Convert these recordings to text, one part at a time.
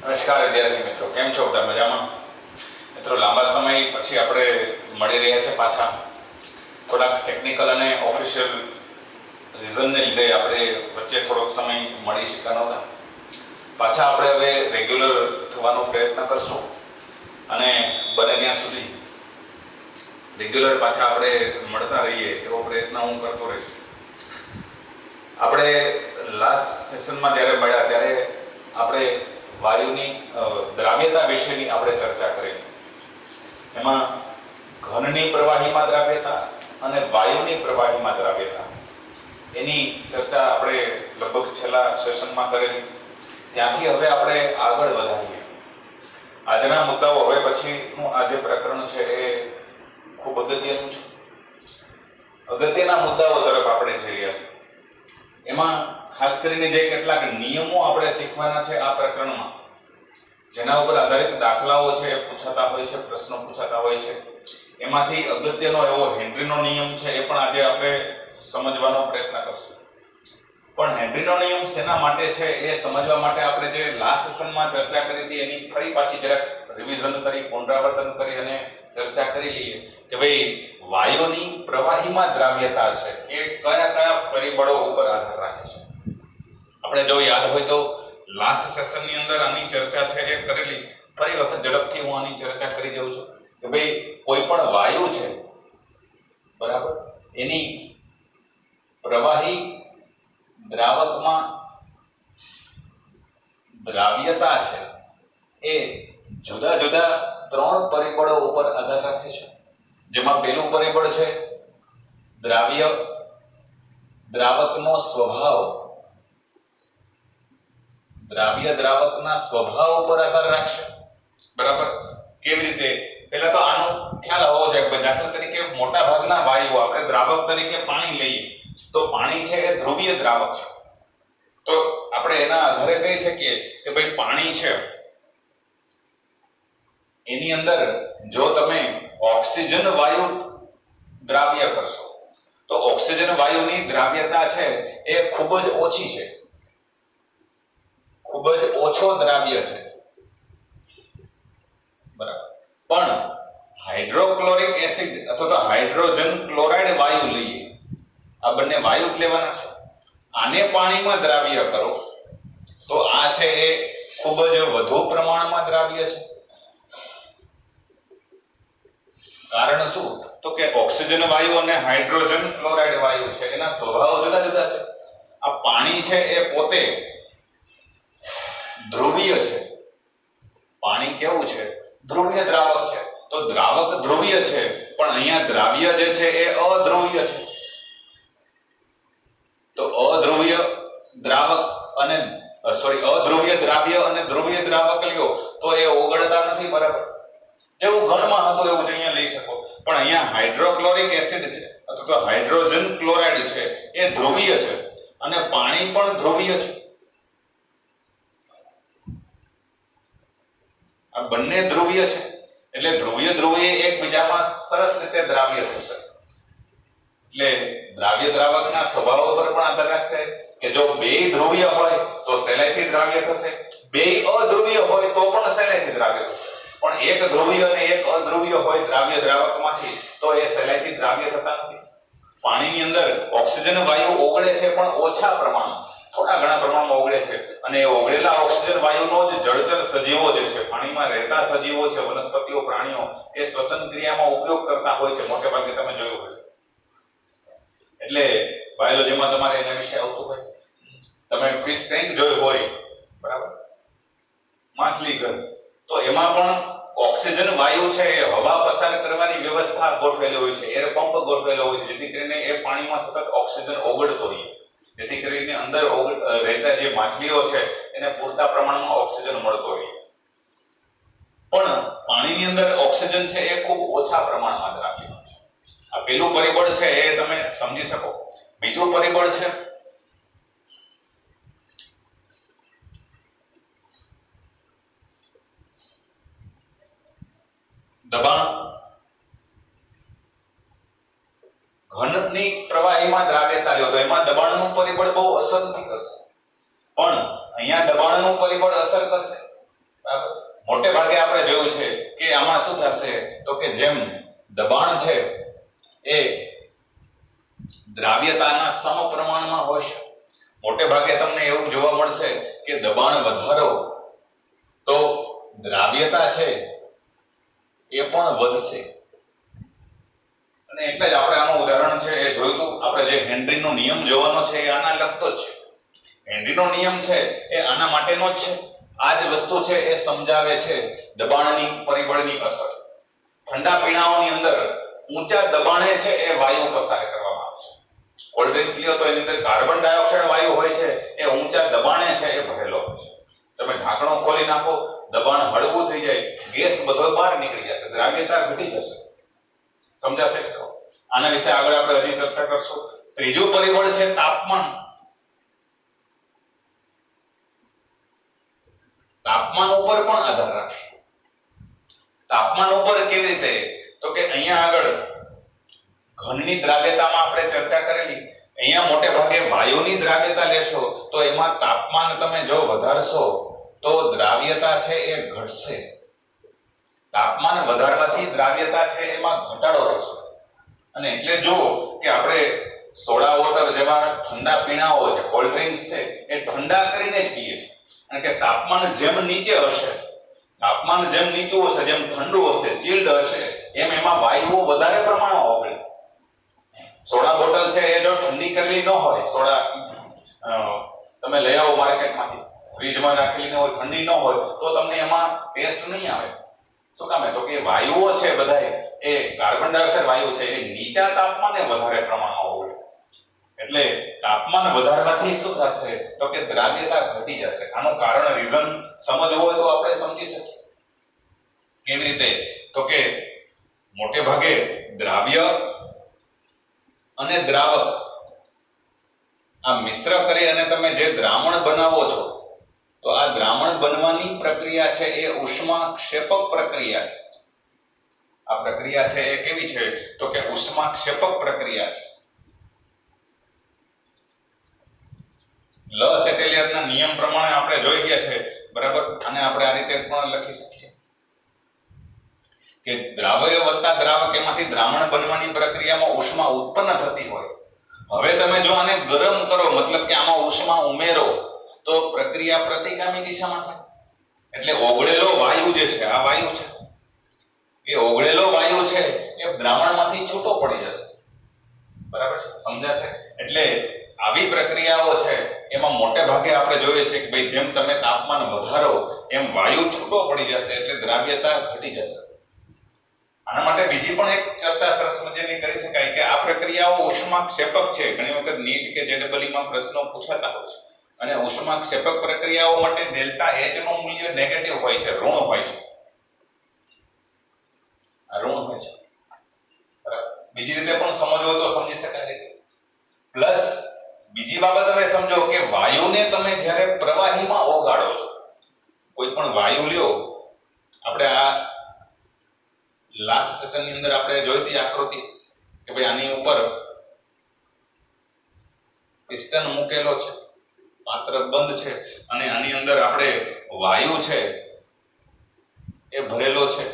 નમસ્કાર વિદ્યાર્થી મિત્રો, કેમ છો? બધા મજામાં? મિત્રો, લાંબા સમય પછી આપણે મળી રહ્યા છે પાછા. થોડાક ટેકનિકલ અને ઓફિશિયલ રીઝનને લીધે આપણે વચ્ચે થોડોક સમય મળી શક્યા નહોતા. પાછા આપણે હવે રેગ્યુલર થવાનો પ્રયત્ન કરશું અને બને ત્યાં સુધી રેગ્યુલર પાછા આપણે મળતા રહીએ એવો પ્રયત્ન હું કરતો રહીશ. આપણે લાસ્ટ સેશનમાં જ્યારે મળ્યા ત્યારે આપણે વાયુની દ્રાવ્યતા વિશેની આપણે ચર્ચા કરી. એમાં ઘનની પ્રવાહીમાં દ્રાવ્યતા અને વાયુની પ્રવાહીમાં દ્રાવ્યતા એની ચર્ચા આપણે લગભગ છેલ્લા સેશનમાં કરેલી. ત્યાંથી હવે આપણે આગળ વધારીએ. આજના મુદ્દાઓ હવે પછીનું આ જે પ્રકરણ છે એ ખૂબ અગત્યનું છે. અગત્યના મુદ્દાઓ તરફ આપણે જઈ રહ્યા છીએ. એમાં ખાસ કરીને જે કેટલાક નિયમો આપણે શીખવાના છે આ પ્રકરણમાં, જેના ઉપર આધારિત દાખલાઓ છે એ પૂછાતા હોય છે, પ્રશ્નો પૂછાતા હોય છે. એમાંથી અગત્યનો એવો હેનરીનો નિયમ છે, એ પણ આજે આપણે સમજવાનો પ્રયત્ન કરશું. પણ હેનરીનો નિયમ શેના માટે છે એ સમજવા માટે આપણે જે લાસ્ટ સેશનમાં ચર્ચા કરી હતી એની ફરી પાછી જરાક રિવિઝન કરી, પુનરાવર્તન કરી અને ચર્ચા કરી લઈએ કે ભાઈ વાયુની પ્રવાહીમાં દ્રાવ્યતા છે એ કયા કયા પરિબળો ઉપર આધાર રાખે છે. આપણે જો યાદ હોય તો લાસ્ટ સેશનની અંદર આની ચર્ચા છે એ કરેલી. ફરી વખત ઝડપથી હું આની ચર્ચા કરી દઉં છું કે ભાઈ કોઈ પણ વાયુ છે, બરાબર, એની પ્રવાહી દ્રાવકમાં દ્રાવ્યતા છે એ જુદા જુદા 3 પરિબળો ઉપર આધાર રાખે છે. જેમાં પહેલું પરિબળ છે દ્રાવકનો સ્વભાવ. દ્રાવ્ય દ્રાવકના સ્વભાવ ઉપર આધાર રાખશે, બરાબર. કેવી રીતે? પહેલા તો આનો ખ્યાલ હોવો જોઈએ કે દાખલા તરીકે મોટા ભાગના વાયુઓ આપણે દ્રાવક તરીકે પાણી લઈએ તો પાણી છે એ ધ્રુવીય દ્રાવક છે. તો આપણે એના આધારે કહી શકીએ કે ભાઈ પાણી છે એની અંદર જો તમે ઓક્સિજન વાયુ દ્રાવ્ય કરશો તો ઓક્સિજન વાયુની દ્રાવ્યતા છે એ ખૂબ જ ઓછી છે, ખૂબ જ ઓછો દ્રાવ્ય છે, બરાબર. પણ હાઇડ્રોક્લોરિક એસિડ અથવા તો હાઇડ્રોજન ક્લોરાઇડ વાયુ લઈએ, આ બંને વાયુ જ લેવાના છે, આને પાણીમાં દ્રાવ્ય કરો તો આ છે એ ખૂબ જ વધુ પ્રમાણમાં દ્રાવ્ય છે. કારણ શું? તો કે ઓક્સિજન વાયુ અને હાઇડ્રોજન ક્લોરાઇડ વાયુ છે એના સ્વભાવ જુદા જુદા છે. આ પાણી છે એ પોતે ધ્રુવીય છે. પાણી કેવું છે? ધ્રુવીય દ્રાવક છે. તો દ્રાવક ધ્રુવીય છે, પણ અહીંયા દ્રાવ્ય જે છે એ અધ્રુવીય છે. તો અધ્રુવીય દ્રાવક અને અધ્રુવીય દ્રાવ્ય અને ધ્રુવીય દ્રાવક લ્યો તો એ ઓગળતા નથી, બરાબર. જેવું ઘનમાં હતું એવું જ અહીંયા લઈ શકો. પણ અહીંયા હાઇડ્રોક્લોરિક એસિડ છે અથવા તો હાઇડ્રોજન ક્લોરાઇડ છે એ ધ્રુવીય છે અને પાણી પણ ધ્રુવીય છે. આ બંને ધ્રુવીય છે એટલે ધ્રુવીય એકબીજામાં સરસ રીતે દ્રાવ્ય થશે. એટલે દ્રાવ્ય દ્રાવકના સ્વભાવ પર પણ આધાર રાખશે કે જો બે ધ્રુવીય હોય તો સહેલાઈથી દ્રાવ્ય થશે, બે અધ્રુવીય હોય તો પણ સહેલાઈથી દ્રાવ્ય થશે. પણ એક ધ્રુવીય અને એક અધ્રુવીય હોય દ્રાવ્ય દ્રાવકમાંથી તો એ સહેલાઈથી દ્રાવ્ય થતા નથી. પાણીની અંદર ઓક્સિજન વાયુ ઓગળે છે પણ ઓછા પ્રમાણમાં, થોડા ઘણા પ્રમાણમાં ઓગળે છે અને એ ઓગળેલા ઓક્સિજન વાયુનો જ જળચર સજીવો જે છે, પાણીમાં રહેતા સજીવો છે, વનસ્પતિઓ, પ્રાણીઓ, એ શ્વસન ક્રિયામાં ઉપયોગ કરતા હોય છે. મોટે ભાગે તમે જોયું હોય. એટલે બાયોલોજીમાં તમારે એના વિશે આવતું હોય. તમે ફિશ ટેન્ક જોયું હોય, બરાબર, માછલી ઘર, તો એમાં પણ ઓક્સિજન વાયુ છે એ હવા પસાર કરવાની વ્યવસ્થા ગોઠવેલી હોય છે, એર પંપ ગોઠવેલો હોય છે, જેથી કરીને એ પાણીમાં સતત ઓક્સિજન ઓગળતો રહે, જેથી કરીને અંદર રહેતા જે માછલીઓ છે એને પૂરતા પ્રમાણમાં ઓક્સિજન મળતો રહે. પણ પાણીની અંદર ઓક્સિજન છે એ ખૂબ ઓછા પ્રમાણમાં દ્રાવ્ય હોય છે. આ પહેલું પરિબળ છે એ તમે સમજી શકો. બીજું પરિબળ છે દબાણ. ઘનની પ્રવાહીમાં દ્રાવ્યતા લ્યો તો એમાં દબાણનું પરિબળ બહુ અસર નથી કરતું, પણ અહીંયા દબાણનું પરિબળ અસર કરશે. મોટે ભાગે આપણે જોયું છે કે આમાં શું થશે તો કે જેમ દબાણ છે એ દ્રાવ્યતાના સમપ્રમાણમાં હશે. મોટે ભાગે તમને એવું જોવા મળશે કે દબાણ વધારો તો દ્રાવ્યતા છે એ પણ વધશે. અને એટલે જ આપણે આનું ઉદાહરણ છે એ જોયું હતું. આપણે જે હેનરીનો નિયમ જોવાનો છે એ આના લગતો જ છે. હેનરીનો નિયમ છે એ આના માટેનો જ છે. આ જ વસ્તુ છે એ સમજાવે છે દબાણની પરિબળની અસર. ઠંડા પીણાઓની અંદર ઊંચા દબાણે છે એ વાયુ પસાર કરવામાં આવે છે. કોલ્ડ ડ્રિંક્સ લ્યો તો એની અંદર કાર્બન ડાયોક્સાઇડ વાયુ હોય છે એ ઊંચા દબાણે છે એ ભરેલો હોય છે. તમે ઢાંકણો ખોલી નાખો, દબાણ હળવું થઈ જાય, ગેસ બધો બહાર નીકળી જશે, દ્રાવ્યતા ઘટી જશે. સમજાશે? આના વિશે આગળ આપણે હજી ચર્ચા કરશું. ત્રીજું પરિબળ છે તાપમાન. તાપમાન ઉપર પણ આધાર રાખશે. તાપમાન ઉપર કેવી રીતે? તો કે અહીંયા આગળ ઘનની દ્રાવ્યતામાં આપણે ચર્ચા કરેલી. અહીંયા મોટે ભાગે વાયુની દ્રાવ્યતા લેશો તો એમાં તાપમાન તમે જો વધારશો તો દ્રાવ્યતા છે એ ઘટશે. તાપમાન વધારવાથી દ્રાવ્યતા છે એમાં ઘટાડો થશે. અને એટલે જો કે આપણે સોડા વોટર જેવા ઠંડા પીણાઓ છે, કોલ્ડ ડ્રિંક્સ છે, એ ઠંડા કરીને જ પીએ છીએ. અને કે તાપમાન જેમ નીચે હશે, તાપમાન જેમ નીચું હશે, જેમ ઠંડુ હશે, ચિલ્ડ હશે, એમ એમાં વાયુઓ વધારે પ્રમાણમાં ઓગળે. સોડા બોટલ છે એ જો ઠંડી કરેલી ન હોય, સોડા તમે લઈ આવો માર્કેટમાંથી, ફ્રીજમાં રાખેલી ન હોય, ઠંડી ન હોય, તો તમને એમાં ટેસ્ટ નહીં આવે. શું કામ? તો કે વાયુઓ છે બધાય એ કાર્બન ડાયોક્સાઇડ વાયુ છે એ નીચા તાપમાને વધારે પ્રમાણમાં ઓગળે. એટલે તાપમાન વધારવાથી શું થશે તો કે દ્રાવ્યતા ઘટી જશે. આનું કારણ રીઝન સમજવું હોય તો આપણે સમજી શકીએ. કેવી રીતે? તો કે મોટે ભાગે દ્રાવ્ય અને દ્રાવક આ મિશ્ર કરી અને તમે જે દ્રાવણ બનાવો છો તો આ દ્રાવણ બનવાની પ્રક્રિયા છે એ ઉષ્માક્ષેપક પ્રક્રિયા છે. આ પ્રક્રિયા છે એ કેવી છે તો કે ઉષ્માક્ષેપક પ્રક્રિયા છે. લસ એટેલિયરના નિયમ પ્રમાણે આપણે જોઈ ગયા છે, બરાબર. અને આપણે આ રીતે પણ લખી શકીએ કે દ્રાવય વત્તા દ્રાવક એમાંથી દ્રાવણ બનવાની પ્રક્રિયામાં ઉષ્મા ઉત્પન્ન થતી હોય. હવે તમે જો આને ગરમ કરો, મતલબ કે આમાં ઉષ્મા ઉમેરો, તો પ્રક્રિયા પ્રતિગામી દિશામાં થાય. એટલે ઓગળેલો વાયુ જે છે, આ વાયુ છે, એ ઓગળેલો વાયુ છે એ દ્રાવણમાંથી છૂટો પડી જશે. બરાબર છે? સમજાશે? એટલે આવી પ્રક્રિયાઓ છે એમાં મોટે ભાગે આપણે જોઈએ છે કે ભાઈ જેમ તમે તાપમાન વધારો એમ વાયુ છૂટો પડી જશે, એટલે દ્રાવ્યતા ઘટી જશે. આના માટે બીજી પણ એક ચર્ચા સરસ મજાની કરી શકાય કે આ પ્રક્રિયાઓ ઉષ્માક્ષેપક છે. ઘણી વખત નીટ કે જેડબલઈ માં પ્રશ્નો પૂછાતા હોય છે. અને ઉષ્માક્ષેપક પ્રક્રિયાઓ માટે ડેલ્ટા H નું મૂલ્ય નેગેટિવ હોય છે, ઋણ હોય છે. આ ઋણ હોય છે. બરાબર. બીજી રીતે પણ સમજવો તો સમજી શકાય. પ્લસ બીજી બાબત હવે સમજો કે વાયુને તમે જ્યારે પ્રવાહીમાં ઓગાળો છો, કોઈ પણ વાયુ લ્યો, આપણે આ લાસ્ટ સેશન ની અંદર આપણે જોઈ હતી આકૃતિ કે ભાઈ આની ઉપર પિસ્ટન મૂકેલો છે, પાત્ર બંધ છે, અને આની અંદર આપણે વાયુ છે એ ભરેલો છે.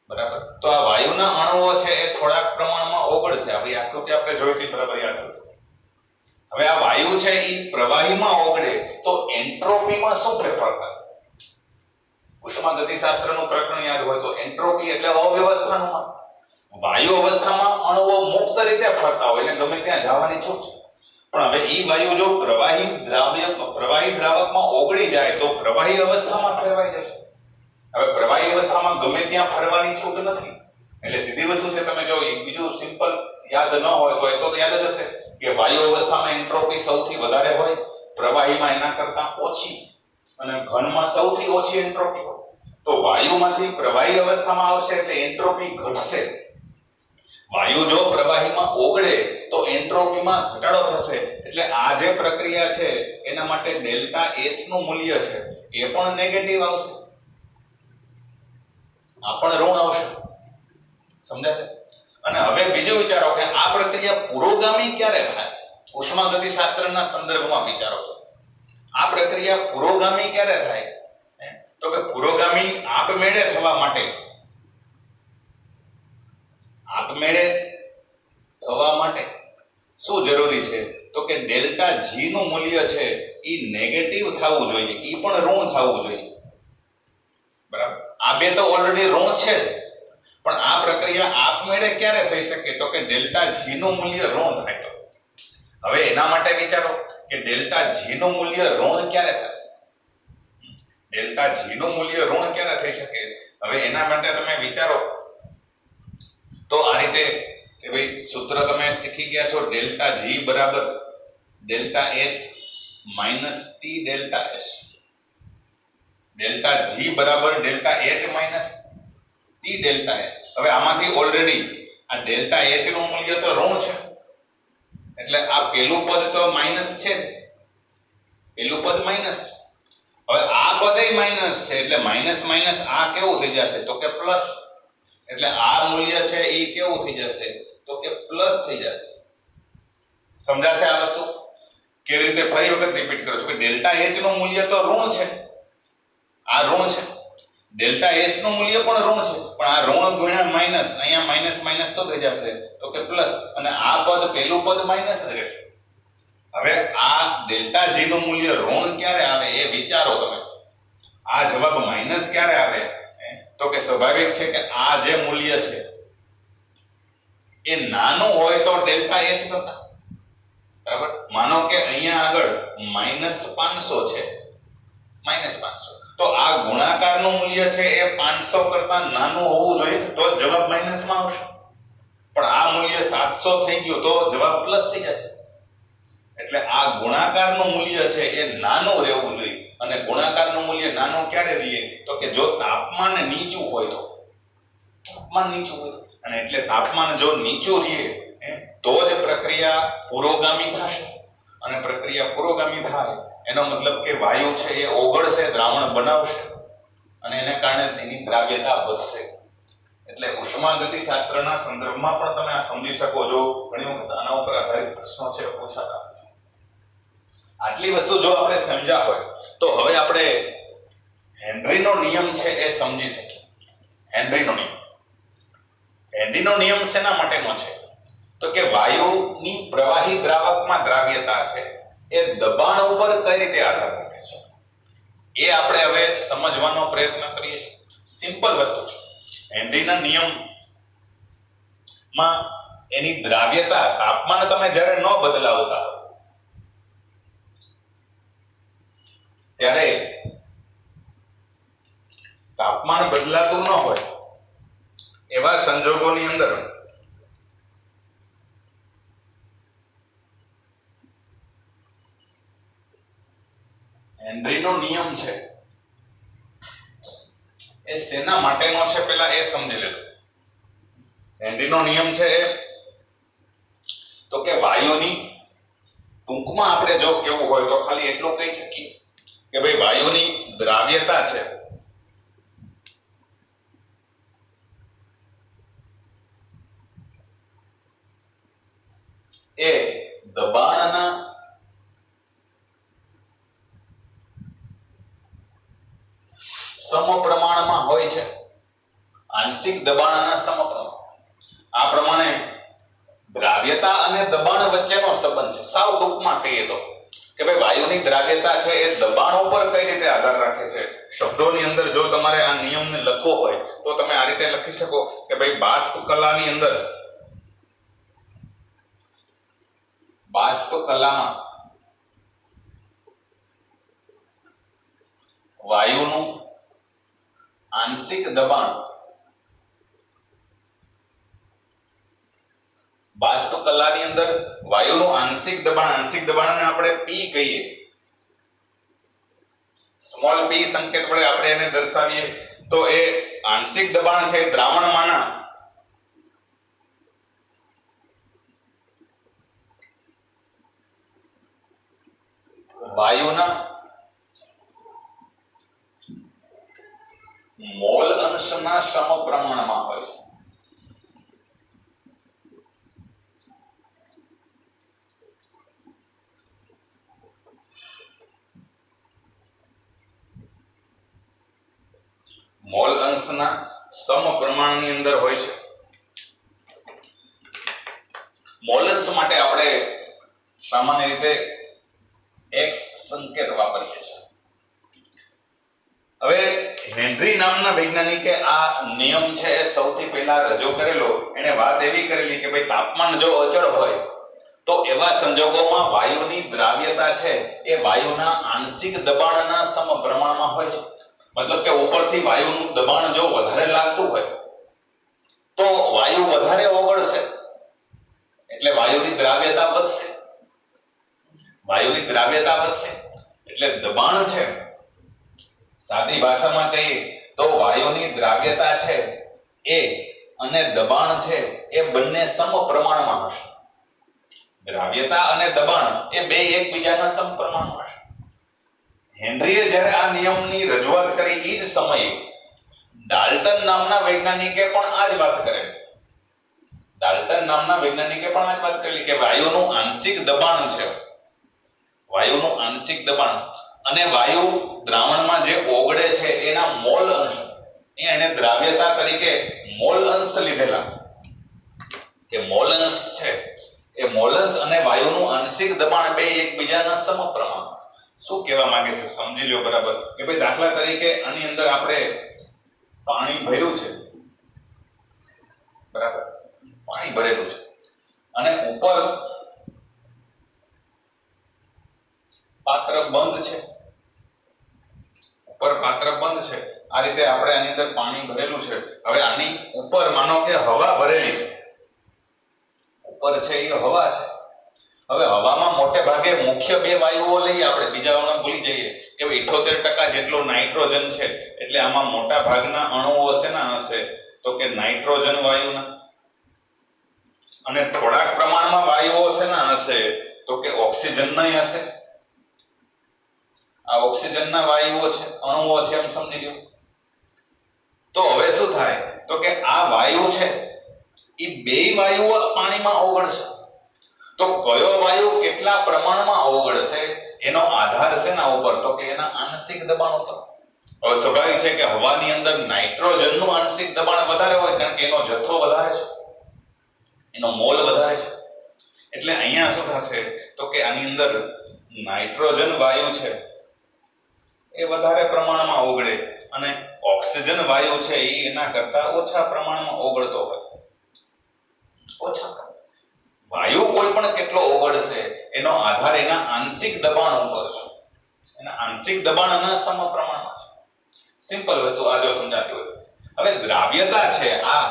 બરાબર. તો આ વાયુના અણુઓ છે એ થોડાક પ્રમાણમાં ઓગળશે. આપણી આકૃતિ આપણે જોઈ હતી, બરાબર, યાદ કરો. હવે આ વાયુ છે એ પ્રવાહીમાં ઓગળે તો એન્ટ્રોપીમાં શું ફેરફાર થાય? ઉષ્માગતિશાસ્ત્રનું પ્રકરણ યાદ હોય તો એન્ટ્રોપી એટલે અવ્યવસ્થાનું માપ. વાયુ અવસ્થામાં અણુઓ મુક્ત રીતે ફરતા હોય એટલે ગમે ત્યાં જવાની છૂટ છે. પણ હવે ઈ વાયુ જો પ્રવાહી દ્રાવકમાં ઓગળી જાય તો પ્રવાહી અવસ્થામાં ફેરવાઈ જશે. હવે પ્રવાહી અવસ્થામાં ગમે ત્યાં ફરવાની છૂટ નથી. એટલે સીધી વસ્તુ છે, તમે જો બીજું સિમ્પલ યાદ ન હોય તો એ તો યાદ જ હશે કે વાયુ અવસ્થામાં એન્ટ્રોપી સૌથી વધારે હોય, પ્રવાહીમાં એના કરતા ઓછી, અને ઘનમાં સૌથી ઓછી એન્ટ્રોપી હોય. તો વાયુમાંથી પ્રવાહી અવસ્થામાં આવશે એટલે એન્ટ્રોપી ઘટશે. વાયુ જો પ્રવાહીમાં ઓગળે તો એન્ટ્રોપીમાં ઘટાડો થશે. એટલે આ જે પ્રક્રિયા છે એના માટે ડેલ્ટા S નું મૂલ્ય છે એ પણ નેગેટિવ આવશે, આ પણ ઋણ આવશે. સમજાશે? અને હવે બીજું વિચારો કે આ પ્રક્રિયા પુરોગામી ક્યારે થાય? ઉષ્માગતિશાસ્ત્રના સંદર્ભમાં વિચારો. આ પ્રક્રિયા પુરોગામી ક્યારે થાય? તો કે પુરોગામી આપમેળે થવા માટે શું જરૂરી છે? તો કે ડેલ્ટા જી નું મૂલ્ય છે એ નેગેટિવ થવું જોઈએ, એ પણ ઋણ થવું જોઈએ. બરાબર, આ બે તો ઓલરેડી ઋણ છે જ, પણ આ પ્રક્રિયા આપમેળે ક્યારે થઈ શકે? તો કે ડેલ્ટા જી નું મૂલ્ય ઋણ થાય તો. હવે એના માટે વિચારો કે ડેલ્ટા જી નું મૂલ્ય ઋણ ક્યારે થાય? ડેલ્ટા જી નું મૂલ્ય ઋણ ક્યારે થઈ શકે? હવે એના માટે તમે વિચારો તો આ રીતે કે ભાઈ સૂત્ર તમે શીખી ગયા છો, ડેલ્ટા જી બરાબર delta H minus T delta S. Delta G બરાબર delta H minus T delta S. હવે આમાંથી ઓલરેડી આ ડેલ્ટા એચ નું મૂલ્ય તો ઋણ છે, એટલે આ પેલું પદ તો માઇનસ છે, પેલું પદ માઇનસ. હવે આ પદ માઇનસ છે એટલે માઇનસ માઇનસ આ કેવું થઈ જશે? તો કે પ્લસ. એટલે આ મૂલ્ય છે એ કેવું થઈ જશે? તો કે પ્લસ થઈ જશે. સમજાશે આ વસ્તુ? કેવી રીતે? ફરી વખત રિપીટ કરું છું કે ડેલ્ટા એચ નું મૂલ્ય તો ઋણ છે, આ ઋણ છે. ડેલ્ટા એસ નું મૂલ્ય પણ ઋણ છે, પણ આ ઋણ ગુણ્યા માઇનસ, અહીંયા માઇનસ માઇનસ શું થઈ જશે? તો કે પ્લસ. અને આ પદ પેલું પદ માઇનસ જ રહેશે. હવે આ ડેલ્ટા જી નું મૂલ્ય ઋણ ક્યારે આવે એ વિચારો તમે. આ જવાબ માઇનસ ક્યારે આવે? તો કે સ્વાભાવિક છે કે આ જે મૂલ્ય છે એ નાનું હોય તો ડેલ્ટા એચ કરતા. બરાબર, માનો કે અહીંયા આગળ -500 છે, -500, તો આ ગુણાકારનું મૂલ્ય છે એ 500 કરતા નાનું હોવું જોઈએ તો જવાબ માઇનસમાં આવશે. પણ આ મૂલ્ય 700 થઈ ગયું તો જવાબ પ્લસ થઈ જશે. એટલે આ ગુણાકારનું મૂલ્ય છે એ નાનું રહેવું જોઈએ. અને ગુણાકારનું મૂલ્ય નાનું ક્યારે રહે? તો કે જો તાપમાન નીચું હોય તો. તાપમાન નીચું હોય અને એટલે તાપમાન જો નીચું રહે તો જ પ્રક્રિયા પુરોગામી થશે. અને પ્રક્રિયા પુરોગામી થાય એનો મતલબ કે વાયુ છે એ ઓગળશે, દ્રાવણ બનાવશે અને એને કારણે તેની દ્રાવ્યતા વધશે. એટલે ઉષ્માગતિશાસ્ત્રના સંદર્ભમાં પણ તમે આ સમજી શકો છો. ઘણી વખત આના ઉપર આધારિત પ્રશ્નો છે પૂછાતા. આટલી વસ્તુ જો આપણે સમજ્યા હોય તો હવે આપણે હેનરીનો નિયમ છે એ સમજી શકીએ. હેનરીનો નિયમ, હેનરીનો નિયમ શેના માટેનો છે? તો કે વાયુની પ્રવાહી દ્રાવકમાં દ્રાવ્યતા છે એ દબાણ ઉપર કઈ રીતે આધાર રાખે છે એ આપણે હવે સમજવાનો પ્રયત્ન કરીએ છીએ. સિમ્પલ વસ્તુ છે. હેનરીના નિયમમાં એની દ્રાવ્યતા, તાપમાન તમે જ્યારે ન બદલાવતા ત્યારે તાપમાન બદલાતું ન હોય એવા સંજોગોની અંદર હેનરીનો નિયમ છે એ શેના માટેનો છે પહેલા એ સમજી લેજો. હેનરીનો નિયમ છે તો કે વાયુની, ટૂંકમાં આપણે જો કેવું હોય તો ખાલી એટલું કહી શકીએ કે ભાઈ વાયુની દ્રાવ્યતા છે એ દબાણના સમપ્રમાણમાં હોય છે. આંશિક દબાણના સમપ્રમાણ. આ પ્રમાણે દ્રાવ્યતા અને દબાણ વચ્ચેનો સંબંધ છે. સાવ ટૂંકમાં કહીએ તો કે ભાઈ વાયુની દ્રાવ્યતા છે એ દબાણ ઉપર કઈ રીતે આધાર રાખે છે. શબ્દોની અંદર જો તમારે આ નિયમને લખવો હોય તો તમે આ રીતે લખી શકો કે ભાઈ બાષ્પ કલાની અંદર, બાષ્પ કલામાં વાયુનું આંશિક દબાણ, બાષ્પ કલાની અંદર વાયુનું આંશિક દબાણને આપણે પી કહીએ. સ્મોલ પી સંકેત વડે આપણે એને દર્શાવીએ તો એ આંશિક દબાણ છે દ્રાવણમાંના વાયુના મોલ અંશના સમપ્રમાણમાં હોય છે. મોલ અંશના સમપ્રમાણની અંદર હોય છે. મોલ અંશ માટે આપણે સામાન્ય રીતે x સંકેત વાપરીએ છીએ. હવે હેનરી નામના વૈજ્ઞાનિકે આ નિયમ છે એ સૌથી પહેલા રજૂ કરેલો. એને વાત એવી કરેલી કે ભાઈ તાપમાન જો અચળ હોય તો એવા સંજોગોમાં વાયુની દ્રાવ્યતા છે એ વાયુના આંશિક દબાણના સમપ્રમાણમાં હોય છે. મતલબ કે ઉપરથી વાયુનું દબાણ જો વધારે લાગતું હોય તો વાયુ વધારે ઓગળશે એટલે વાયુની દ્રાવ્યતા વધશે. વાયુની દ્રાવ્યતા વધશે એટલે દબાણ છે, સાદી ભાષામાં કહીએ તો વાયુની દ્રાવ્યતા છે એ અને દબાણ છે એ બંને સમપ્રમાણમાં હશે. દ્રાવ્યતા અને દબાણ એ બે એકબીજાના સમપ્રમાણમાં હશે. હેનરીએ જ્યારે આ નિયમની રજૂઆત કરી એ જ સમયે ડાલ્ટન નામના વૈજ્ઞાનિકે પણ આ જ વાત કરેલી. ડાલ્ટન નામના વૈજ્ઞાનિકે પણ આ જ વાત કરેલી કે વાયુનું આંશિક દબાણ છે, વાયુનું આંશિક દબાણ અને વાયુ દ્રાવણમાં જે ઓગળે છે એના મોલ અંશ, એને દ્રાવ્યતા તરીકે મોલ અંશ લીધેલા કે મોલ અંશ છે એ મોલ અંશ અને વાયુનું આંશિક દબાણ બે એકબીજાના સમપ્રમાણ. શું કહેવા માંગે છે સમજી લ્યો બરાબર કે ભાઈ દાખલા તરીકે આની અંદર આપણે પાણી ભર્યું છે, બરાબર, પાણી ભરેલું છે અને ઉપર પાત્ર બંધ છે, ઉપર પાત્ર બંધ છે. આ રીતે આપણે આની અંદર પાણી ભરેલું છે. હવે આની ઉપર માનો કે હવા ભરેલી છે, ઉપર છે એ હવા છે. હવે હવામાં મોટે ભાગે મુખ્ય બે વાયુઓ લઈએ આપણે, બીજા વાળા ભૂલી જઈએ કે 78% જેટલો નાઇટ્રોજન છે એટલે આમાં મોટા ભાગના અણુઓ શેના હશે તો કે નાઇટ્રોજન વાયુના, અને થોડાક પ્રમાણમાં વાયુઓ શેના હશે તો કે ઓક્સિજનના હશે. આ ઓક્સિજનના વાયુઓ છે, અણુઓ છે એમ સમજી લો. તો હવે શું થાય તો કે આ વાયુ છે એ બે વાયુઓ પાણીમાં ઓગળશે. તો કયો વાયુ કેટલા પ્રમાણમાં ઓગળશે એનો આધાર છે ના ઉપર તો કે એના આંશિક દબાણ ઉપર. હવે સ્વાભાવિક છે કે હવાની અંદર નાઇટ્રોજનનું આંશિક દબાણ વધારે હોય કારણ કે એનો જથ્થો વધારે છે, એનો મોલ વધારે છે. એટલે અહીંયા શું થશે તો કે આની અંદર નાઇટ્રોજન વાયુ છે એ વધારે પ્રમાણમાં ઓગળે અને ઓક્સિજન વાયુ છે એ એના કરતા ઓછા પ્રમાણમાં ઓગળતો હોય. ઓછા વાયુ કોઈ પણ કેટલો ઓગળશે એનો આધાર એના આંશિક દબાણ ઉપર છે. એના આંશિક દબાણના સમપ્રમાણમાં છે. સિમ્પલ વસ્તુ આ જો સમજાતી હોય. હવે દ્રાવ્યતા છે આ,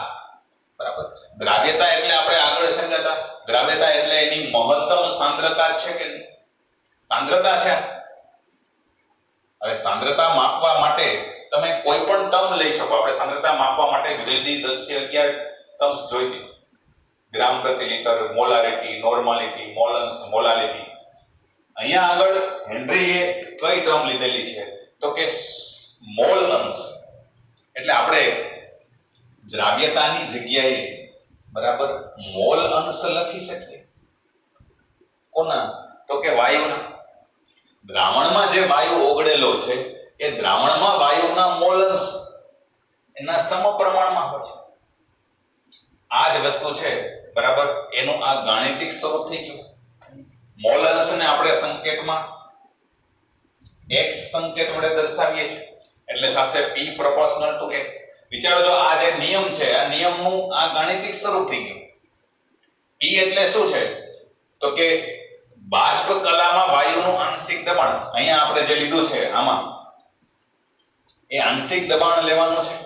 બરાબર, દ્રાવ્યતા એટલે આપણે આગળ સમજાતા દ્રાવ્યતા એટલે એની મહત્તમ સાંદ્રતા છે કે સાંદ્રતા છે. હવે સાંદ્રતા માપવા માટે તમે કોઈ પણ ટર્મ લઈ શકો. આપણે સાંદ્રતા માપવા માટે જુદી જુદી 10 થી 11 ટર્મ્સ જોઈતી. ગ્રામ પ્રતિ લિટર, મોલારિટી, નોર્માલિટી, મોલન્સ, મોલાલિટી. અહીંયા આગળ હેનરીએ કઈ ટર્મ લીધેલી છે તો કે મોલ અંશ. એટલે આપણે દ્રાવ્યતાની જગ્યાએ બરાબર મોલ અંશ લખી શકીએ. કોના તો કે વાયુના. દ્રાવણમાં જે વાયુ ઓગળેલો છે એ દ્રાવણમાં વાયુના મોલ અંશ એના સમપ્રમાણમાં હોય છે. આ જ વસ્તુ છે, બરાબર, એનું આ ગાણિતિક સ્વરૂપ થઈ ગયું. મોલ અંશને આપણે સંકેતમાં x સંકેત વડે દર્શાવીએ છીએ એટલે થશે p proportional to x. વિચારો જો આ જે નિયમ છે આ નિયમનું આ ગાણિતિક સ્વરૂપ થઈ ગયું. p એટલે શું છે તો કે બાષ્પ કલામાં વાયુનું આંશિક દબાણ. અહીંયા આપણે જે લીધું છે આમાં એ આંશિક દબાણ લેવાનું છે.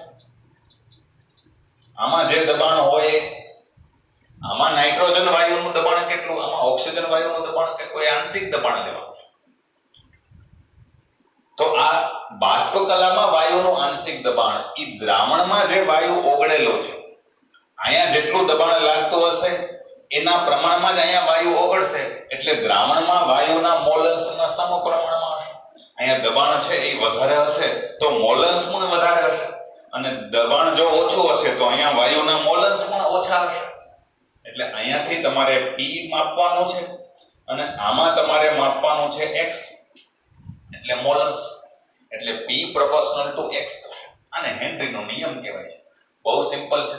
આમાં જે દબાણ હોય આમાં નાઇટ્રોજન વાયુનું દબાણ કેટલું, આમાં ઓક્સિજન વાયુનું દબાણ કેટલું, એ આંશિક દબાણ લેવાનું છે. તો આ બાષ્પ કલામાં વાયુનું આંશિક દબાણ એ દ્રાવણમાં જે વાયુ ઓગળેલો છે અહીંયા જેટલું દબાણ લાગતું હશે એના પ્રમાણમાં જ અહીંયા વાયુ ઓગળશે એટલે દ્રાવણમાં વાયુના મોલન્સના સમપ્રમાણમાં હશે. અહીંયા દબાણ છે એ વધારે હશે તો મોલન્સ પણ વધારે હશે અને દબાણ જો ઓછું હશે તો અહીંયા વાયુના મોલન્સ પણ ઓછા હશે. એટલે અહીંયાથી તમારે p માપવાનું છે અને આમાં તમારે માપવાનું છે x એટલે મોલન્સ. એટલે p proportional to x થશે. આને હેનરીનો નિયમ કહેવાય છે. બહુ સિમ્પલ છે.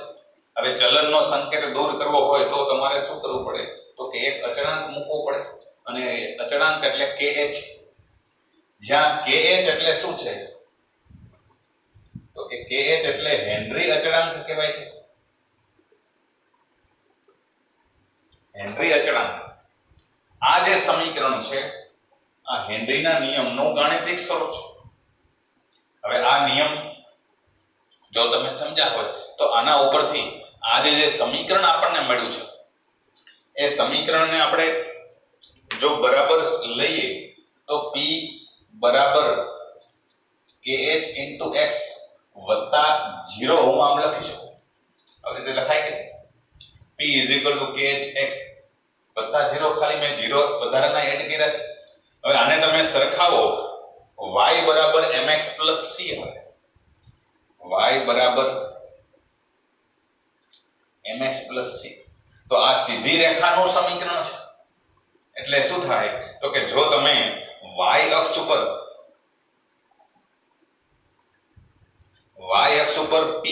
હવે ચલનનો સંકેત દૂર કરવો હોય તો તમારે શું કરવું પડે? તો કે એક અચળાંક મૂકવો પડે, અને અચળાંક એટલે kh. જ્યાં kh એટલે શું છે? તો કે kh એટલે હેનરી અચળાંક કહેવાય છે. હેનરી અચળાંક. આ જે સમીકરણ છે આ હેનરીના નિયમનું ગાણિતિક સ્વરૂપ છે. હવે આ નિયમ જો તમે સમજ્યા હોય તો આના ઉપરથી આ જે સમીકરણ આપણને મળ્યું છે એ સમીકરણને આપણે જો બરાબર લઈએ તો p બરાબર kh into x વત્તા 0 હું આમ લખી શકું. આવી રીતે લખાય કે p is equal to kh x વત્તા 0, ખાલી મેં 0 વધારાના એડ કર્યા છે. હવે આને તમે સરખાવો y બરાબર mx plus c હોય. y બરાબર mx plus c તો આ સીધી રેખાનું સમીકરણ છે. એટલે શું થાય તો કે જો તમે y અક્ષ ઉપર p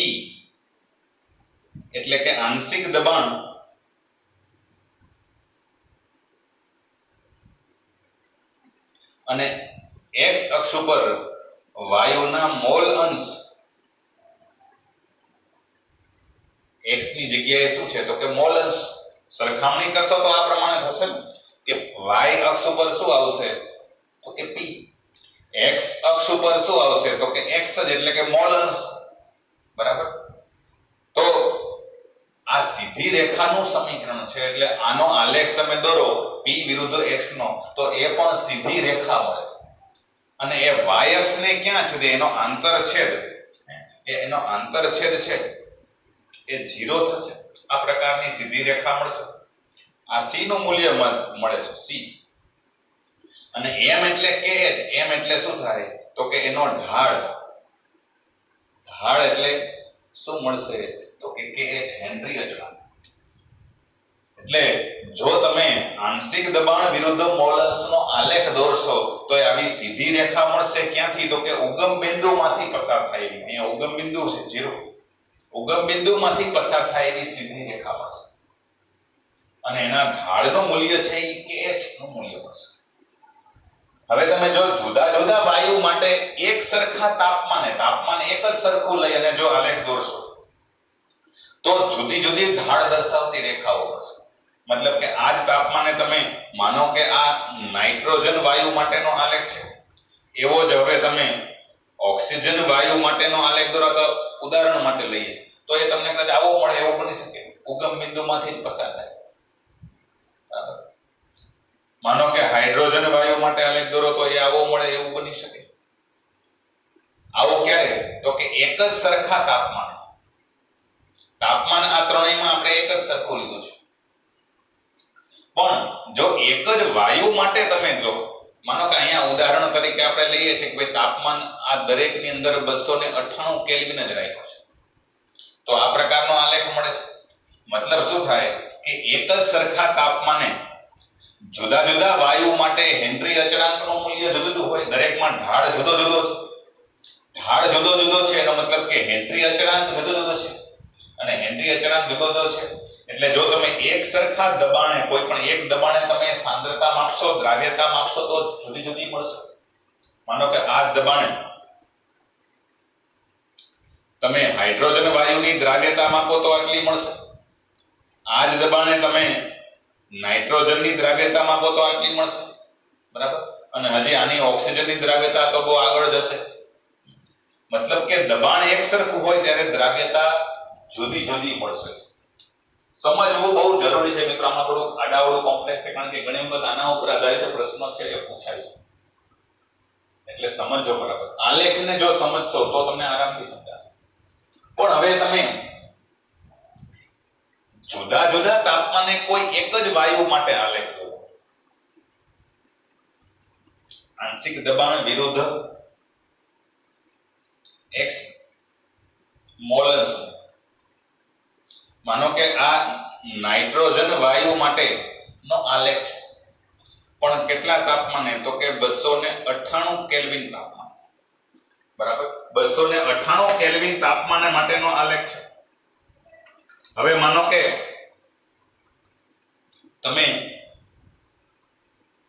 એટલે કે આંશિક દબાણ અને x અક્ષ ઉપર વાયુના મોલ અંશ x ની જગ્યાએ શું છે તો કે મોલ અંશ સરખામણી કરશો તો આ પ્રમાણે થશે કે y અક્ષ ઉપર શું આવશે તો કે p, x અક્ષ ઉપર શું આવશે તો કે x જ એટલે કે મોલ અંશ. બરાબર. તો આ સીધી રેખાનું સમીકરણ છે એટલે આનો આલેખ તમે દોરો p વિરુદ્ધ x નો તો એ પણ સીધી રેખા મળે. અને એ y અક્ષને ક્યાં છે એનો આંતરછેદ એનો આંતરછેદ છે એ 0 થશે. આ પ્રકારની સીધી રેખા મળશે. આ c નું મૂલ્ય મળે છે c. અને m એટલે kh. m એટલે શું થાય તો કે એનો ઢાળ. ઢાળ એટલે શું મળશે તો કે kh હેનરી અચળાંક. એટલે જો તમે આંશિક દબાણ વિરુદ્ધ મોલ અંશનો આલેખ દોરશો તો એ આવી સીધી રેખા મળશે. ક્યાંથી તો કે ઉગમ બિંદુમાંથી પસાર થાય એવી. અહીંયા ઉગમ બિંદુ છે 0. ઉગમ બિંદુમાંથી પસાર થાય એવી સીધી રેખા મળશે. અને એના ઢાળનું મૂલ્ય છે એ kh નું મૂલ્ય મળશે. હવે તમે જો જુદા જુદા વાયુ માટે એક સરખા તાપમાન એક જ સરખું લઈ અને જો આલેખ દોરશો તો જુદી જુદી ઢાળ દર્શાવતી રેખાઓ મળશે. મતલબ કે આ જ તાપમાને તમે માનો કે આ નાઇટ્રોજન વાયુ માટેનો આલેખ છે, એવો જ હવે તમે ઓક્સિજન વાયુ માટેનો આલેખ દોરો. તો ઉદાહરણ માટે લઈએ તો એ તમને કદાચ આવો મળે એવું બની શકે. ઉગમ બિંદુમાંથી જ પસાર થાય. બરાબર. માનો કે હાઇડ્રોજન વાયુ માટે આલેખ દોરો તો એ આવો મળે એવું બની શકે. આવો ક્યારે તો કે એક જ સરખા તાપમાન આ ત્રણેયમાં આપણે એક જ સરખું લીધું છે. પણ જો એક જ વાયુ માટે તમે જો માનો કે અહીંયા ઉદાહરણ તરીકે આપણે લઈએ છીએ કે ભાઈ તાપમાન આ દરેકની અંદર 298 કેલ્વિન જ રાખ્યો છે તો આ પ્રકારનો આલેખ મળે છે. મતલબ શું થાય કે એક જ સરખા તાપમાને જુદા જુદા વાયુ માટે હેનરી અચળાંકનું મૂલ્ય જુદું જુદું હોય. દરેકમાં ઢાળ જુદો જુદો છે. ઢાળ જુદો જુદો છે એનો મતલબ કે હેનરી અચળાંક જુદો જુદો છે. અને હેનરી અચળાંક જુદો જુદો છે એટલે જો તમે એક સરખા દબાણે કોઈ પણ એક દબાણે તમે સાંદ્રતા માપશો, દ્રાવ્યતા માપશો તો જુદી જુદી મળશે. માનો કે આ દબાણે તમે હાઇડ્રોજન વાયુની દ્રાવ્યતા માપો તો આટલી મળશે. આ જ દબાણે તમે નાઇટ્રોજનની દ્રાવ્યતા માપો તો આટલી મળશે. બરાબર. અને હજી આની ઓક્સિજનની દ્રાવ્યતા તો બહુ આગળ જશે. મતલબ કે દબાણ એક સરખું હોય ત્યારે દ્રાવ્યતા જુદી જુદી મળશે. સમજવું બહુ જરૂરી છે મિત્રો. આમાં થોડું આડાવડું કોમ્પ્લેક્સ છે કારણ કે ઘણી વખત આના ઉપર આધારિત પ્રશ્નો છે એ પૂછાય છે. એટલે સમજો બરાબર. આલેખને જો સમજશો તો તમને આરામથી સમજાશે. પણ હવે તમે જુદા જુદા તાપમાને કોઈ એક જ વાયુ માટે આલેખ દોરો. આંશિક દબાણ વિરુદ્ધ x મોલ અંશ. માનો કે આ નાઇટ્રોજન વાયુ માટે નો આલેખ છે પણ કેટલા તાપમાને તો કે 298 કેલ્વિન તાપમાન. બરાબર 298 કેલ્વિન તાપમાને માટેનો આલેખ છે. હવે માનો કે તમે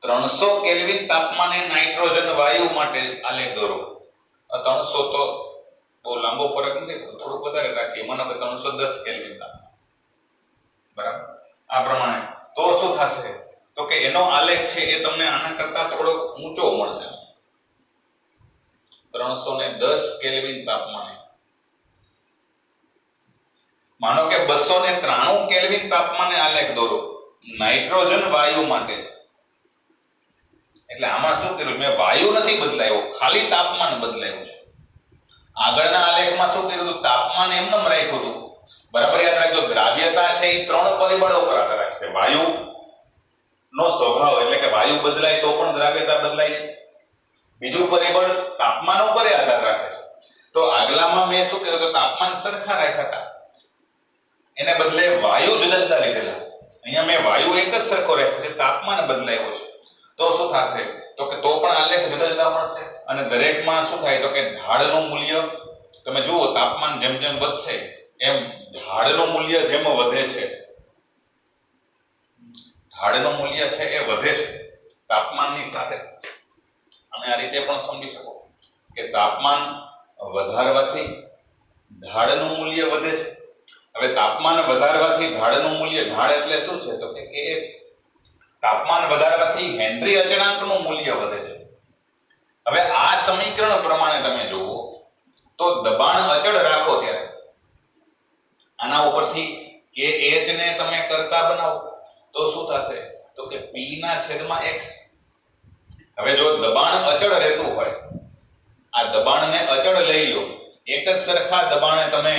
300 કેલ્વિન તાપમાને નાઇટ્રોજન વાયુ માટે આલેખ દોરો. 300 તો બહુ લાંબો ફરક નથી, થોડું વધારે રાખીએ. માનો કે 310 કેલ્વિન તાપમાન, બરાબર. આ પ્રમાણે તો શું થશે? તો કે એનો આલેખ છે એ તમને આના કરતા થોડો ઊંચો મળશે. 310 કેલ્વિન તાપમાને માનો કે 293 કેલ્વિન તાપમાને આલેખ દોરો નાઇટ્રોજન વાયુ માટે. એટલે આમાં શું કર્યું? મેં વાયુ નથી બદલાયો, ખાલી તાપમાન બદલાયું છે. આગળના આલેખમાં શું કર્યું? તાપમાન એમને રાખ્યું હતું, બરાબર. યાદ રાખજો, દ્રાવ્યતા છે એ 3 પરિબળો પર આધાર રાખે. વાયુ નો સ્વભાવ એટલે કે વાયુ બદલાય તો પણ દ્રાવ્યતા બદલાય. બીજું પરિબળ તાપમાન ઉપર આધાર રાખે છે. તો આગલામાં મેં શું કર્યું? તો તાપમાન સરખા રાખ્યા હતા, એને બદલે વાયુ જુદા જુદા લીધેલા. અહીંયા મેં વાયુ એક જ સરખો રાખ્યો છે, તાપમાન બદલાયો છે. તો શું થશે? તો કે તો પણ આલેખ જુદા જુદા મળશે. અને દરેકમાં શું થાય? તો કે ઢાળનું મૂલ્ય તમે જુઓ, તાપમાન જેમ જેમ વધશે એમ ઢાળનું મૂલ્ય જેમ વધે છે, ઢાળનું મૂલ્ય છે એ વધે છે તાપમાનની સાથે. અને આ રીતે પણ સમજી શકો કે તાપમાન વધારવાથી ઢાળનું મૂલ્ય વધે છે. હવે તાપમાન વધારવાથી ઢાળનું મૂલ્ય, ઢાળ એટલે શું છે? તો કે Ka છે. તાપમાન વધારવાથી હેનરી અચળાંકનું મૂલ્ય વધે છે. હવે આ સમીકરણ પ્રમાણે તમે જુઓ તો દબાણ અચળ રાખો ત્યારે આના ઉપરથી Kh ને તમે કરતા બનાવો તો શું થશે? તો કે P ના છેદમાં x. હવે જો દબાણ અચળ રહેતું હોય, આ દબાણને અચળ લઈ લો, એક જ સરખા દબાણે તમે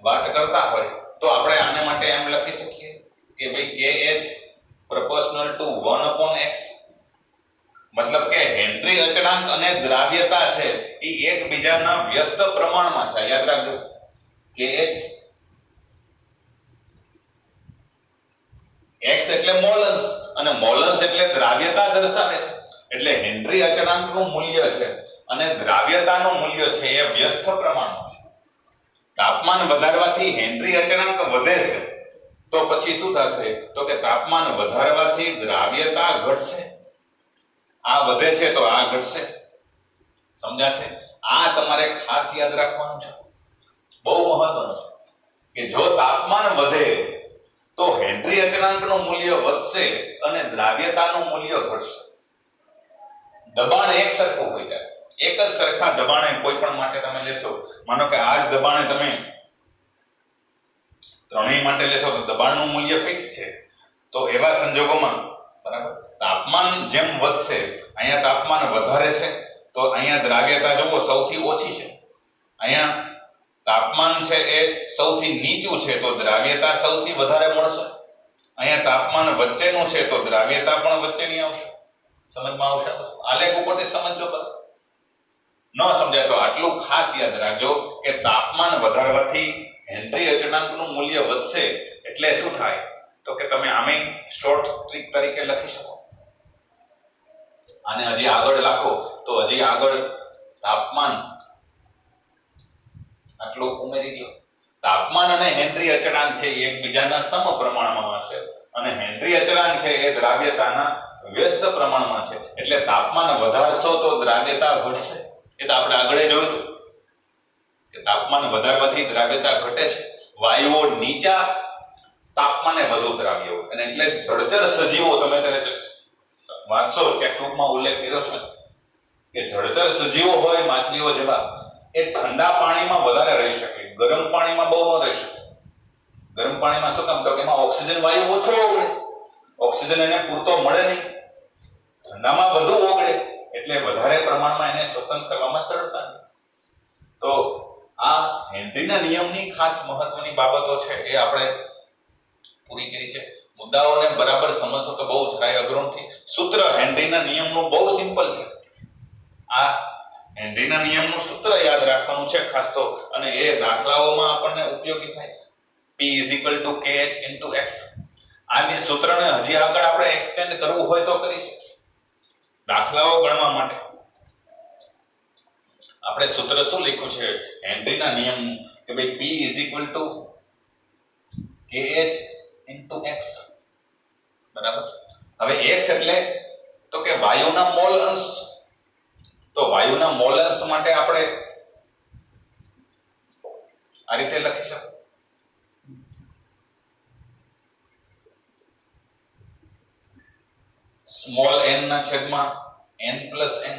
વાત કરતા હોય તો આપણે આને માટે એમ લખી શકીએ કે ભાઈ Kh proportional to 1/x. મતલબ કે હેનરી અચળાંક અને દ્રાવ્યતા છે એ એકબીજાના વ્યસ્ત પ્રમાણમાં છે. યાદ રાખજો, Kh x એટલે મોલન્સ અને મોલન્સ એટલે દ્રાવ્યતા દર્શાવે છે. એટલે હેનરી અચળાંકનું મૂલ્ય છે અને દ્રાવ્યતાનું મૂલ્ય છે એ વ્યસ્ત પ્રમાણમાં છે. તાપમાન વધારવાથી હેનરી અચળાંક વધે છે તો પછી શું થશે? તો કે તાપમાન વધારવાથી દ્રાવ્યતા ઘટશે. આ વધે છે તો આ ઘટશે. સમજાશે? આ તમારે ખાસ યાદ રાખવાનું છે, બહુ મહત્વનું છે કે જો તાપમાન વધે તો હેનરી અચળાંકનું મૂલ્ય વધશે અને દ્રાવ્યતાનું મૂલ્ય ઘટશે. દબાણ એક સરખું હોય ત્યારે, એક જ સરખા દબાણે કોઈ પણ માટે તમે લેશો, માનો કે આ જ દબાણે તમે ત્રણેય માટે લેશો તો દબાણનું મૂલ્ય ફિક્સ છે. તો એવા સંજોગોમાં, બરાબર, તાપમાન જેમ વધશે, અહીંયા તાપમાન વધારે છે તો અહીંયા દ્રાવ્યતા જુઓ સૌથી ઓછી છે, અહીંયા તાપમાન છે એ સૌથી નીચું છે તો દ્રાવ્યતા સૌથી વધારે મળશે. અહીંયા તાપમાન વચ્ચેનું છે તો દ્રાવ્યતા પણ વચ્ચેની આવશે. સમજમાં આવશે? આલેખ ઉપરથી સમજો. ન સમજાય તો આટલું ખાસ યાદ રાખજો કે તાપમાન વધારવાથી હેનરી અચળાંકનું મૂલ્ય વધશે એટલે શું થાય? તો કે તમે આમે શોર્ટ ટ્રીક તરીકે લખી શકો. અને હજી આગળ લખો તો હજી આગળ તાપમાન આટલું ઉમેરી દો. તાપમાન અને હેનરી અચળાંક છે એ એકબીજાના સમપ્રમાણમાં હશે અને હેનરી અચળાંક છે એ દ્રાવ્યતાના વ્યસ્ત પ્રમાણમાં છે. એટલે તાપમાન વધારશો તો દ્રાવ્યતા ઘટશે. એ તો આપણે આગળ જોયું કે તાપમાન વધારવાથી દ્રાવ્યતા ઘટે છે. વાયુઓ નીચા તાપમાને વધુ દ્રાવ્ય હોય અને એટલે જળચર સજીવો, તમે કદાચ વાંચશો કે ટૂંકમાં ઉલ્લેખ કર્યો છે કે જળચર સજીવો હોય માછલીઓ જેવા એ ઠંડા પાણીમાં વધારે રહી શકે, ગરમ પાણીમાં બહુ ન રહી શકે. ગરમ પાણીમાં શું કામ? તો કે એમાં ઓક્સિજન વાયુ ઓછો ઓગળે, ઓક્સિજન એને પૂરતો મળે નહીં. ઠંડામાં વધુ ઓગળે એટલે વધારે પ્રમાણમાં એને શ્વસન કરવામાં સરળતા. તો આ હેનરીના નિયમની ખાસ મહત્વની બાબતો છે એ આપણે પૂરી કરી છે. મુદ્દાઓને બરાબર સમજશો તો બહુ જરાય અઘરું નથી. સૂત્ર હેનરીના નિયમનું બહુ સિમ્પલ છે. આ હેનરીના નિયમનું સૂત્ર યાદ રાખવાનું છે ખાસ તો, અને એ દાખલાઓમાં આપણને ઉપયોગી થાય. P = KH * X. આ સૂત્રને હજી આગળ આપણે એક્સટેન્ડ કરવું હોય તો કરી શકીએ દાખલાઓ ગણવા માટે. આપણે સૂત્ર શું લખ્યું છે હેનરીના નિયમનું કે ભાઈ P = KH × X, બરાબર. હવે X એટલે તો કે વાયુના મોલ અંશ. તો વાયુના મોલ અંશ માટે આપણે આ રીતે લખી શકીએ સ્મોલ n ના છેદમાં n + n,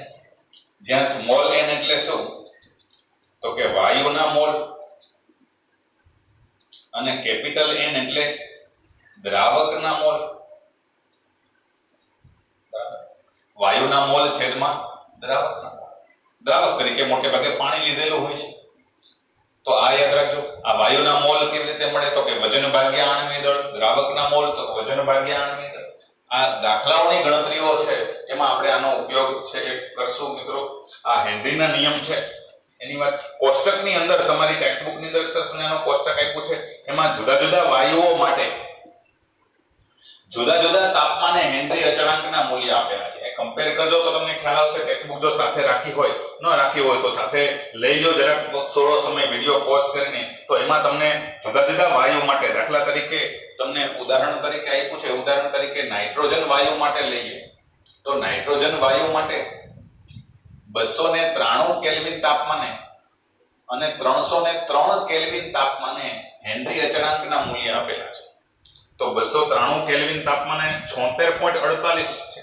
જ્યાં સ્મોલ n એટલે શું તો કે વાયુના મોલ અને કેપિટલ N એટલે દ્રાવકના મોલ. વાયુના મોલ છેદમાં દ્રાવકના મોલ. દ્રાવક તરીકે મોટે ભાગે પાણી લીધેલું હોય છે. તો આ યાદ રાખજો. આ વાયુના મોલ કેવી રીતે મળે તો કે વજન ભાગ્યા આણ્વિક દળ, દ્રાવકના મોલ તો વજન ભાગ્યા આણ્વિક દળ. આ દાખલાઓની ગણતરીઓ છે એમાં આપણે આનો ઉપયોગ છે એ કરશું મિત્રો. આ હેનરીના નિયમ છે એની વાત કોષ્ટકની અંદર તમારી ટેક્સ્ટ બુકની અંદર સરસ મજાનો કોષ્ટક આપ્યું છે. એમાં જુદા જુદા વાયુઓ માટે જુદા જુદા તાપમાને હેનરી અચળાંકના મૂલ્ય આપેલા છે. કમ્પેર કરજો તો તમને ખ્યાલ આવશે. ટેક્સ્ટ બુક જો સાથે રાખી હોય, ન રાખી હોય તો સાથે લઈ લો જરાક થોડો સમય વિડિયો પોઝ કરીને. તો એમાં તમને જુદા જુદા વાયુ માટે દાખલા તરીકે તમને ઉદાહરણ તરીકે આપ્યું છે. ઉદાહરણ તરીકે નાઇટ્રોજન વાયુ માટે લઈએ તો નાઇટ્રોજન વાયુ માટે 293 કેલ્વિન તાપમાને અને 303 કેલ્વિન તાપમાને હેનરી અચળાંકના મૂલ્ય આપેલા છે. તો 293 કેલ્વિન તાપમાને 76.48 છે,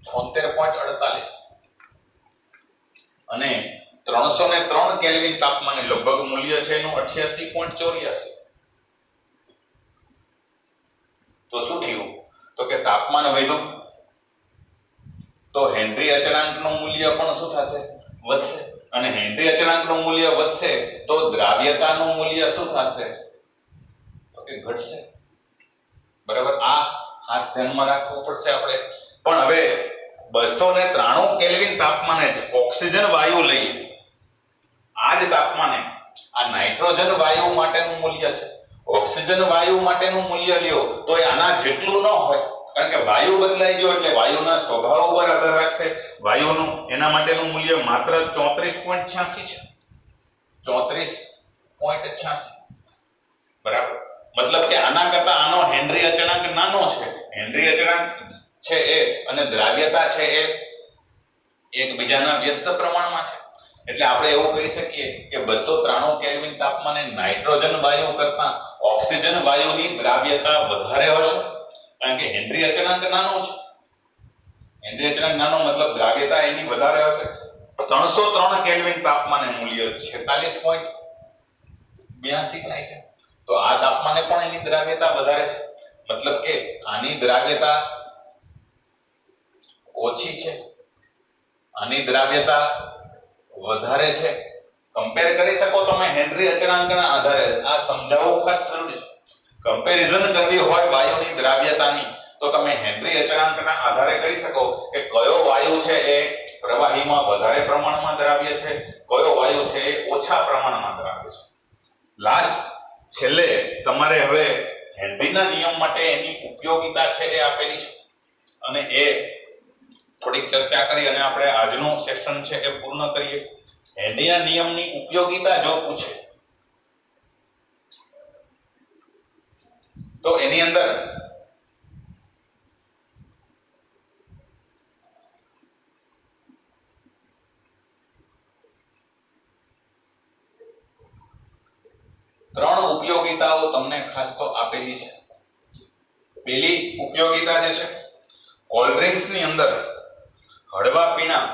76.48, અને 303 કેલ્વિન તાપમાને લગભગ મૂલ્ય છે એનું 88.84. તો શું થયું તો કે તાપમાન વધ્યું તો હેનરી અચળાંકનું મૂલ્ય પણ શું થશે વધશે. અને હેનરી અચળાંકનું મૂલ્ય વધશે તો દ્રાવ્યતાનું મૂલ્ય શું થશે તો કે ઘટશે. બરાબર. આ ખાસ ધ્યાનમાં રાખવું પડશે આપણે. પણ હવે 293 કેલ્વિન તાપમાને જ ઓક્સિજન વાયુ લઈએ, આ જ તાપમાને આ નાઇટ્રોજન વાયુ માટેનું મૂલ્ય છે. ઓક્સિજન વાયુ માટેનું મૂલ્ય લ્યો તો એ આના જેટલું ન હોય, કારણ કે વાયુ બદલાઈ ગયો એટલે વાયુના સ્વભાવ ઉપર આધાર રાખશે. વાયુનું એના માટેનું મૂલ્ય માત્ર 34.86 છે, 34.86. બરાબર. મતલબ કે આના કરતા આનો હેનરી અચળાંક નાનો છે. હેનરી અચળાંક છે એ અને દ્રાવ્યતા છે એ એકબીજાના વ્યસ્ત પ્રમાણમાં છે. એટલે આપણે એવું કહી શકીએ કે 293 કેલ્વિન તાપમાને નાઇટ્રોજન વાયુ કરતા ઓક્સિજન વાયુની દ્રાવ્યતા વધારે હશે, કારણ કે હેનરી અચળાંક નાનો છે. હેનરી અચળાંક નાનો મતલબ દ્રાવ્યતા એની વધારે હશે. 303 કેલ્વિન તાપમાને મૂલ્ય 46.82 થાય છે. તો આ તાપમાને પણ એની દ્રાવ્યતા વધારે છે. મતલબ કે આની દ્રાવ્યતા ઓછી છે, આની દ્રાવ્યતા વધારે છે. કમ્પેર કરી શકો તમે હેનરી અચળાંકના આધારે. આ સમજાવવું ખાસ જરૂરી છે. કમ્પેરિઝન કરવી હોય વાયુની દ્રાવ્યતાની તો તમે હેનરી અચળાંકના આધારે કહી શકો કે કયો વાયુ છે એ પ્રવાહીમાં વધારે પ્રમાણમાં દ્રાવ્ય છે, કયો વાયુ છે એ ઓછા પ્રમાણમાં દ્રાવ્ય છે. લાસ્ટ છેલ્લે તમારે હવે હેનરીના નિયમ માટે એની ઉપયોગિતા છે એ આપેલી છે અને એ થોડીક ચર્ચા કરી અને આપણે આજનું સેશન છે એ પૂર્ણ કરીએ. હેનરીના નિયમની ઉપયોગિતા જો પૂછે તો એની અંદર ત્રણ ઉપયોગિતાઓ તમને ખાસ તો આપેલી છે. પહેલી ઉપયોગિતા જે છે, કોલ્ડ ડ્રિંક્સ ની અંદર હળવા પીણા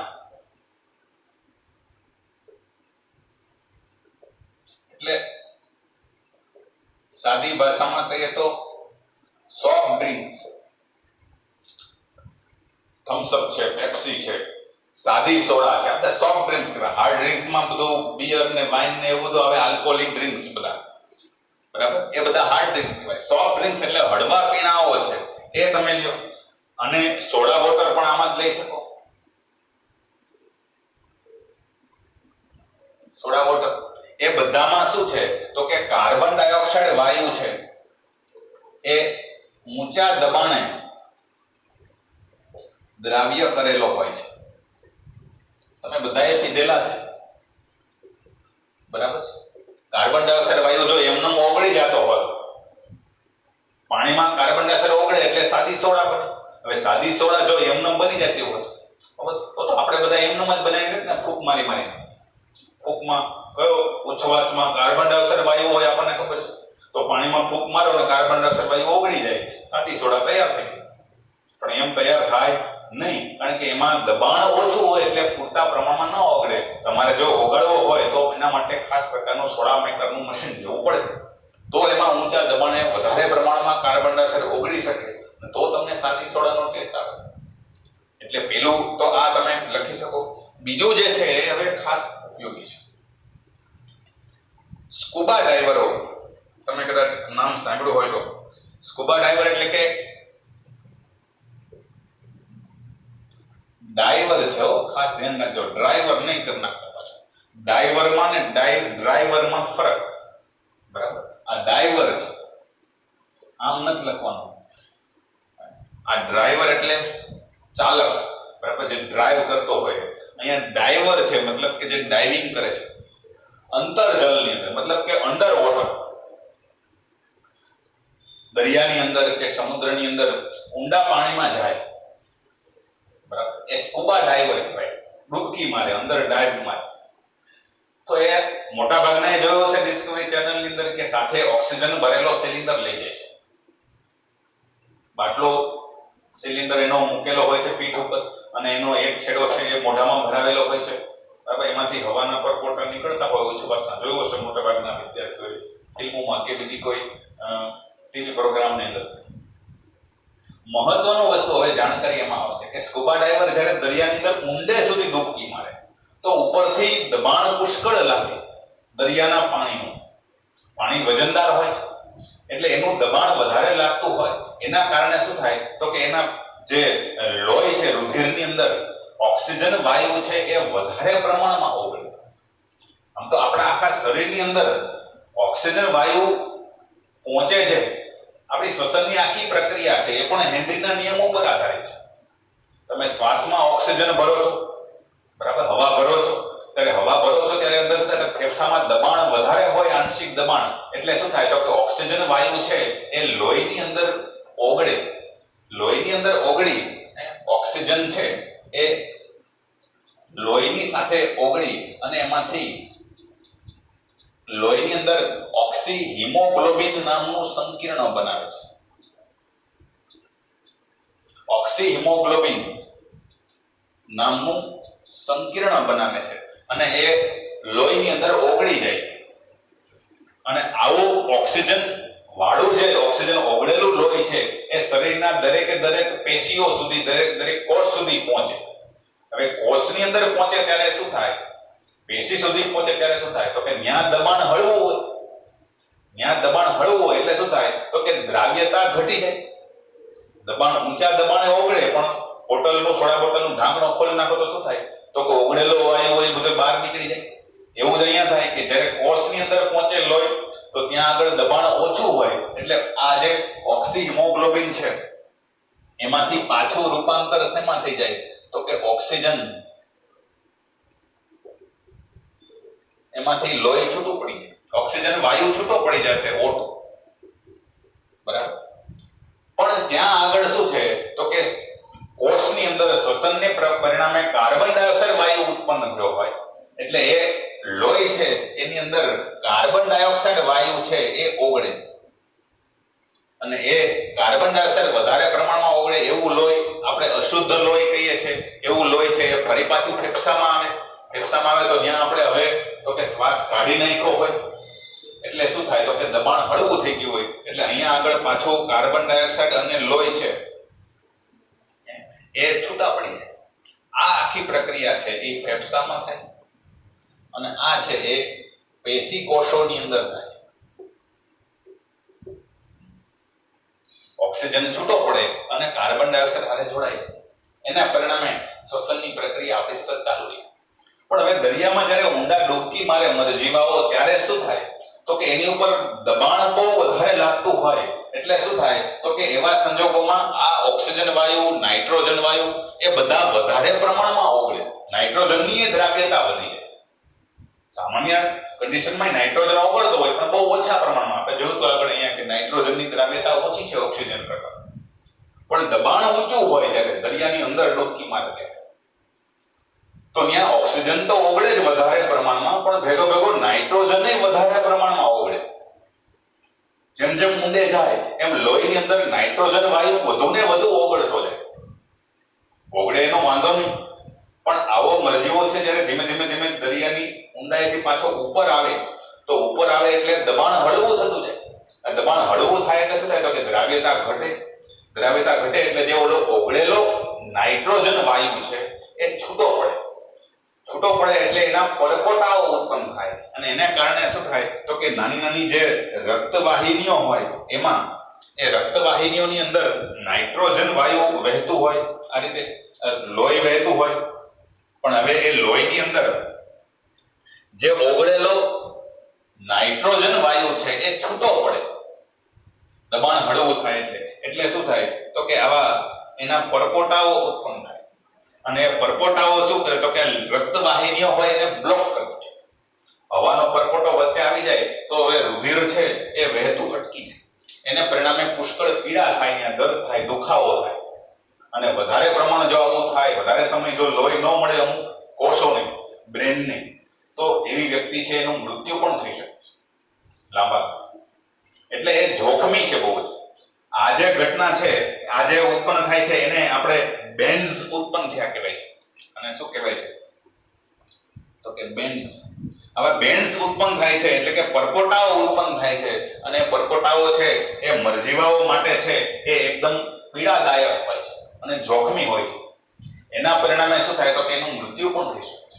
એટલે સાદી ભાષામાં કહીએ તો સોફ્ટ ડ્રિંક્સ, થમ્સ અપ છે, પેપ્સી છે, સાદી સોડા છે, આપણે સોફ્ટ ડ્રિંક્સ કહેવાય. હાર્ડ ડ્રિંક્સ માં બધું બિયર ને વાઇન ને એવું બધું આવે, આલ્કોહોલિક ડ્રિંક્સ બધા, બરાબર, એ બધા હાર્ડ ડ્રિંક્સ કહેવાય. સોફ્ટ ડ્રિંક્સ એટલે હળવા પીણાઓ છે એ તમે લ્યો. અને સોડા વોટર પણ આમાં જ લઈ શકો. સોડા વોટર એ બધામાં શું છે તો કે કાર્બન ડાયોક્સાઇડ વાયુ છે એ ઊંચા દબાણે દ્રાવ્ય કરેલો હોય છે. તમે બધાએ પીધેલા છે, બરાબર છે? કાર્બન ડાયોક્સાઇડ વાયુ જો એમનેમ ઓગળી જતો હોય, પાણીમાં કાર્બન ડાયોક્સાઇડ ઓગળે એટલે સાદી સોડા બને. હવે સાદી સોડા જો એમનેમ બની જતી હોય તો આપણે બધા એમનેમ જ બનાવી ને, ફૂંક મારી મારીને. ફૂંકમાં કયો ઉચ્છવાસમાં કાર્બન ડાયોક્સાઇડ વાયુ હોય આપણને ખબર છે, તો પાણીમાં ફૂંક મારો ને કાર્બન ડાયોક્સાઇડ વાયુ ઓગળી જાય, સાદી સોડા તૈયાર થઈ ગઈ. પણ એમ તૈયાર થાય નહીં, કારણ કે એમાં દબાણ ઓછું હોય એટલે પૂરતા પ્રમાણમાં ન ઓગળે. તમારે જો ઓગળવો હોય તો એના માટે ખાસ પ્રકારનું સોડા મેકરનું મશીન લેવું પડે, તો એમાં ઊંચા દબાણે વધારે પ્રમાણમાં કાર્બન ડાયોક્સાઇડ ઓગળી શકે, તો તમને સાદી સોડાનો ટેસ્ટ આવે. એટલે પેલું તો આ તમે લખી શકો. બીજું જે છે એ હવે ખાસ ઉપયોગી છે. સ્કુબા ડાઇવરો, તમે કદાચ નામ સાંભળ્યું હોય તો. સ્કુબા ડાઇવર એટલે કે ડાઈવર છે, ખાસ ધ્યાન રાખજો, ડ્રાઈવર નહીં કરી નાખતા પાછો. ડાઈવરમાં ને ડ્રાઈવરમાં ફરક, બરાબર? આ ડાઈવર છે, આમ નથી લખવાનું. આ ડ્રાઈવર એટલે ચાલક, બરાબર, જે ડ્રાઈવ કરતો હોય. અહીંયા ડાઈવર છે મતલબ કે જે ડાઇવિંગ કરે છે અંતર્જલની અંદર, મતલબ કે અંડર વોટર, દરિયાની અંદર કે સમુદ્રની અંદર ઊંડા પાણીમાં જાય, બરાબર? એ સ્કુબા ડાઈવર કહેવાય. ડૂબકી મારે, અંદર ડાઈવ મારે. તો એ મોટા ભાગના જોયો છે ડિસ્કવરી ચેનલની અંદર કે સાથે ઓક્સિજન ભરેલો સિલિન્ડર લઈ જાય છે. બાટલો સિલિન્ડર એનો મૂકેલો હોય છે પીઠ ઉપર, અને એનો એક છેડો છે એ મોઢામાં ભરાવેલો હોય છે, બરાબર? એમાંથી હવાના પરપોટા નીકળતા હોય. ઉચ્છવાસના જોયો છે મોટા ભાગના વિદ્યાર્થીઓએ ફિલ્મોમાં કે બીજી કોઈ ટીવી પ્રોગ્રામની અંદર. મહત્વનું વસ્તુ હવે જાણકારી એમાં આવશે કે સ્કુબા ડાઈવર જ્યારે દરિયાની અંદર ઊંડે સુધી ડૂબકી મારે તો ઉપરથી દબાણ પુષ્કળ લાગે. દરિયાના પાણીનું, પાણી વજનદાર હોય છે એટલે એનું દબાણ વધારે લાગતું હોય, એના કારણે શું થાય તો કે એના જે લોહી છે, રુધિરની અંદર ઓક્સિજન વાયુ છે એ વધારે પ્રમાણમાં ઓગળે. આમ તો આપણા આખા શરીરની અંદર ઓક્સિજન વાયુ પહોંચે છે. આપણી શ્વસનની આખી પ્રક્રિયા છે એ પણ હેનરીના નિયમો પર આધારિત છે. તમે શ્વાસમાં ઓક્સિજન ભરો છો, બરાબર, હવા ભરો છો, ત્યારે હવા ભરો છો ત્યારે અંદર શું થાય, ફેફસામાં દબાણ વધારે હોય, આંશિક દબાણ, એટલે શું થાય તો કે ઓક્સિજન વાયુ છે એ લોહીની અંદર ઓગળે. લોહીની અંદર ઓગળી ઓક્સિજન છે એ લોહીની સાથે ઓગળી અને એમાંથી લોહીની અંદર ઓક્સી હિમોગ્લોબિન નામનું સંકીર્ણ બનાવે છે. ઓક્સી હિમોગ્લોબિન નામનું સંકીર્ણ બનાવે છે અને એ લોહીની અંદર ઓગળી જાય છે. અને આવું ઓક્સિજન વાળું જે ઓક્સિજન ઓગળેલું લોહી છે એ શરીરના દરેકે દરેક પેશીઓ સુધી, દરેક કોષ સુધી પહોંચે. હવે કોષની અંદર પહોંચે ત્યારે શું થાય, પેશી સુધી પહોંચે ત્યારે શું થાય તો કે ત્યાં દબાણ હળવું હોય. ત્યાં દબાણ હળવું હોય એટલે શું થાય તો કે દ્રાવ્યતા ઘટી જાય. દબાણ ઊંચા દબાણે ઓગળે, પણ બોટલનું, સોડા બોટલનું ઢાંકણું ખોલી નાખો તો શું થાય તો કે ઓગળેલો વાયુ હોય બધું બહાર નીકળી જાય. એવું જ અહીંયા થાય કે જ્યારે કોષની અંદર પહોંચે લોહી તો ત્યાં આગળ દબાણ ઓછું હોય એટલે આ જે ઓક્સી હિમોગ્લોબિન છે એમાંથી પાછું રૂપાંતર શેમાં થઈ જાય તો કે ઓક્સિજન, એમાંથી લોહી છૂટું પડી જાય, ઓક્સિજન વાયુ છૂટો પડી જશે, O2, બરાબર? પણ ત્યાં આગળ શું છે તો કે કોષની અંદર શ્વસનને પરિણામે કાર્બન ડાયોક્સાઇડ વાયુ ઉત્પન્ન થયો હોય એટલે એ લોહી છે એની અંદર કાર્બન ડાયોક્સાઇડ વાયુ છે એ ઓગળે. અને એ કાર્બન ડાયોક્સાઇડ વધારે પ્રમાણમાં ઓગળે એવું લોહી આપણે અશુદ્ધ લોહી કહીએ છીએ. એવું લોહી છે એ ફરી પાછું ફેફસામાં આવે. ફેફસામાં આવે તો ત્યાં આપણે હવે તો કે શ્વાસ કાઢી નાખ્યો હોય એટલે શું થાય તો કે દબાણ હળવું થઈ ગયું હોય એટલે અહીંયા આગળ પાછું કાર્બન ડાયોક્સાઇડ અને લોહી છે એ છૂટા પડી જાય. આ આખી પ્રક્રિયા છે એ ફેફસામાં થાય અને આ છે એ પેશી કોષોની અંદર થાય. ઓક્સિજન છૂટો પડે અને કાર્બન ડાયોક્સાઇડ હારે જોડાય, એના પરિણામે શ્વસનની પ્રક્રિયા આપણી સતત ચાલુ રહે. પણ હવે દરિયામાં જ્યારે ઊંડા ડૂબકી મારે મરજીવાઓ ત્યારે શું થાય તો કે એની ઉપર દબાણ બહુ વધારે લાગતું હોય એટલે શું થાય તો કે એવા સંજોગોમાં આ ઓક્સિજન વાયુ, નાઇટ્રોજન વાયુ એ બધા વધારે પ્રમાણમાં ઓગળે. નાઇટ્રોજનની દ્રાવ્યતા વધી જાય. સામાન્ય કન્ડિશનમાં નાઇટ્રોજન ઓગળતો હોય પણ બહુ ઓછા પ્રમાણમાં. આપણે જોયું તો આગળ અહીંયા કે નાઇટ્રોજનની દ્રાવ્યતા ઓછી છે ઓક્સિજન કરતા. પણ દબાણ ઊંચું હોય જ્યારે દરિયાની અંદર ડૂબકી મારે તો ત્યાં ઓક્સિજન તો ઓગળે જ વધારે પ્રમાણમાં, પણ ભેગો ભેગો નાઇટ્રોજન વધારે પ્રમાણમાં ઓગળે. જેમ જેમ ઊંડે જાય એમ લોહીની અંદર નાઇટ્રોજન વાયુ વધુ ને વધુ ઓગળતો જાય. ઓગળે એનો વાંધો નહીં, પણ આવો મરજીવો છે જ્યારે ધીમે ધીમે ધીમે દરિયાની ઊંડાઈથી પાછો ઉપર આવે તો ઉપર આવે એટલે દબાણ હળવું થતું જાય. આ દબાણ હળવું થાય એટલે શું થાય તો કે દ્રાવ્યતા ઘટે. દ્રાવ્યતા ઘટે એટલે જે ઓલો ઓગળેલો નાઇટ્રોજન વાયુ છે એ છૂટો પડે. છૂટો પડે એટલે એના પરપોટાઓ ઉત્પન્ન થાય અને એને કારણે શું થાય તો કે નાની નાની જે રક્તવાહિનીઓ હોય એમાં એ રક્તવાહિનીઓની અંદર નાઇટ્રોજન વાયુ વહેતું હોય, આ રીતે લોહી વહેતું હોય. પણ હવે એ લોહીની અંદર જે ઓગળેલો નાઇટ્રોજન વાયુ છે એ છૂટો પડે, દબાણ હળવું થાય એટલે શું થાય તો કે આવા એના પરપોટાઓ ઉત્પન્ન થાય અને પરપોટાઓ શું કરે તો કે રક્તવાહિનીઓ હોય એને બ્લોક કરી દે. હવાનો પરપોટો વચ્ચે આવી જાય તો હવે રુધિર છે એ વહેતું અટકી જાય. એને પરિણામે પુષ્કળ પીડા થાય, ત્યાં દર્દ થાય, દુખાવો થાય. અને વધારે પ્રમાણ જો આવું થાય, વધારે સમય જો લોહી ન મળે અમુક કોષોને, બ્રેનને, તો એવી વ્યક્તિ છે એનું મૃત્યુ પણ થઈ શકે છે લાંબા. એટલે એ જોખમી છે બહુ જ. આ જે ઘટના છે, આ જે ઉત્પન્ન થાય છે એને આપણે બેન્ડ્સ ઉત્પન્ન થયા કહેવાય છે. અને શું કહેવાય છે તો કે બેન્ડ્સ. આવા બેન્ડ્સ ઉત્પન્ન થાય છે એટલે કે પરપોટાઓ ઉત્પન્ન થાય છે અને પરપોટાઓ છે એ મરજીવાઓ માટે છે એ એકદમ પીડાદાયક હોય છે અને જોખમી હોય છે. એના પરિણામે શું થાય તો કે એનું મૃત્યુ પણ થઈ શકે છે.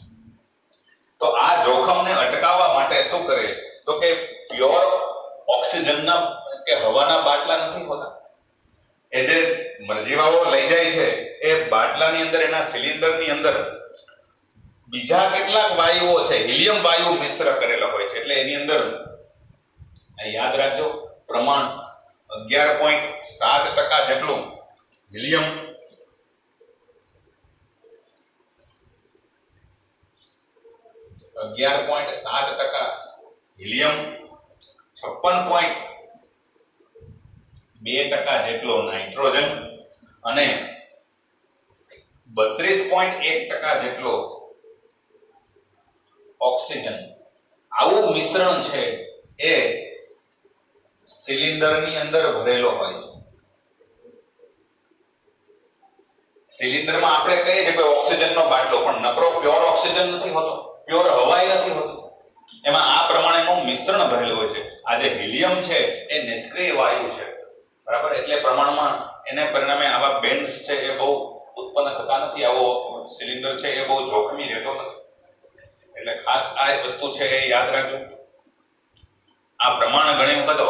તો આ જોખમને અટકાવવા માટે શું કરે તો કે પ્યોર ઓક્સિજનના કે હવાના બાટલા નથી હોતા. એ જે મરજીવાઓ લઈ જાય છે એ બાટલાની અંદર, એના સિલિન્ડરની અંદર બીજા કેટલાક વાયુઓ છે, હિલિયમ વાયુ મિશ્ર કરેલા હોય છે. એટલે એની અંદર યાદ રાખજો પ્રમાણ 11.7% જેટલું હિલિયમ, 11.7% હિલિયમ, 56.2% જેટલો નાઇટ્રોજન અને 32.1% જેટલો ઓક્સિજન. આવું મિશ્રણ છે એ સિલિન્ડરની અંદર ભરેલો હોય છે. સિલિન્ડરમાં આપણે કહીએ છીએ કે ઓક્સિજનનો બાટલો, પણ નકરો પ્યોર ઓક્સિજન નથી હોતો, પ્યોર હવાઈ નથી હોતું. એમાં આ પ્રમાણેનું મિશ્રણ ભરેલું હોય છે. આ જે હિલિયમ છે એ નિષ્ક્રિય વાયુ છે, બરાબર. એટલે પ્રમાણમાં એને પરિણામે આવા બેન્ડ્સ છે એ બહુ ઉત્પન્ન થતા નથી. આવો સિલિન્ડર છે એ બહુ જોખમી રહેતો નથી. એટલે ખાસ આ વસ્તુ છે એ યાદ રાખજો. આ પ્રમાણ ઘણી વખત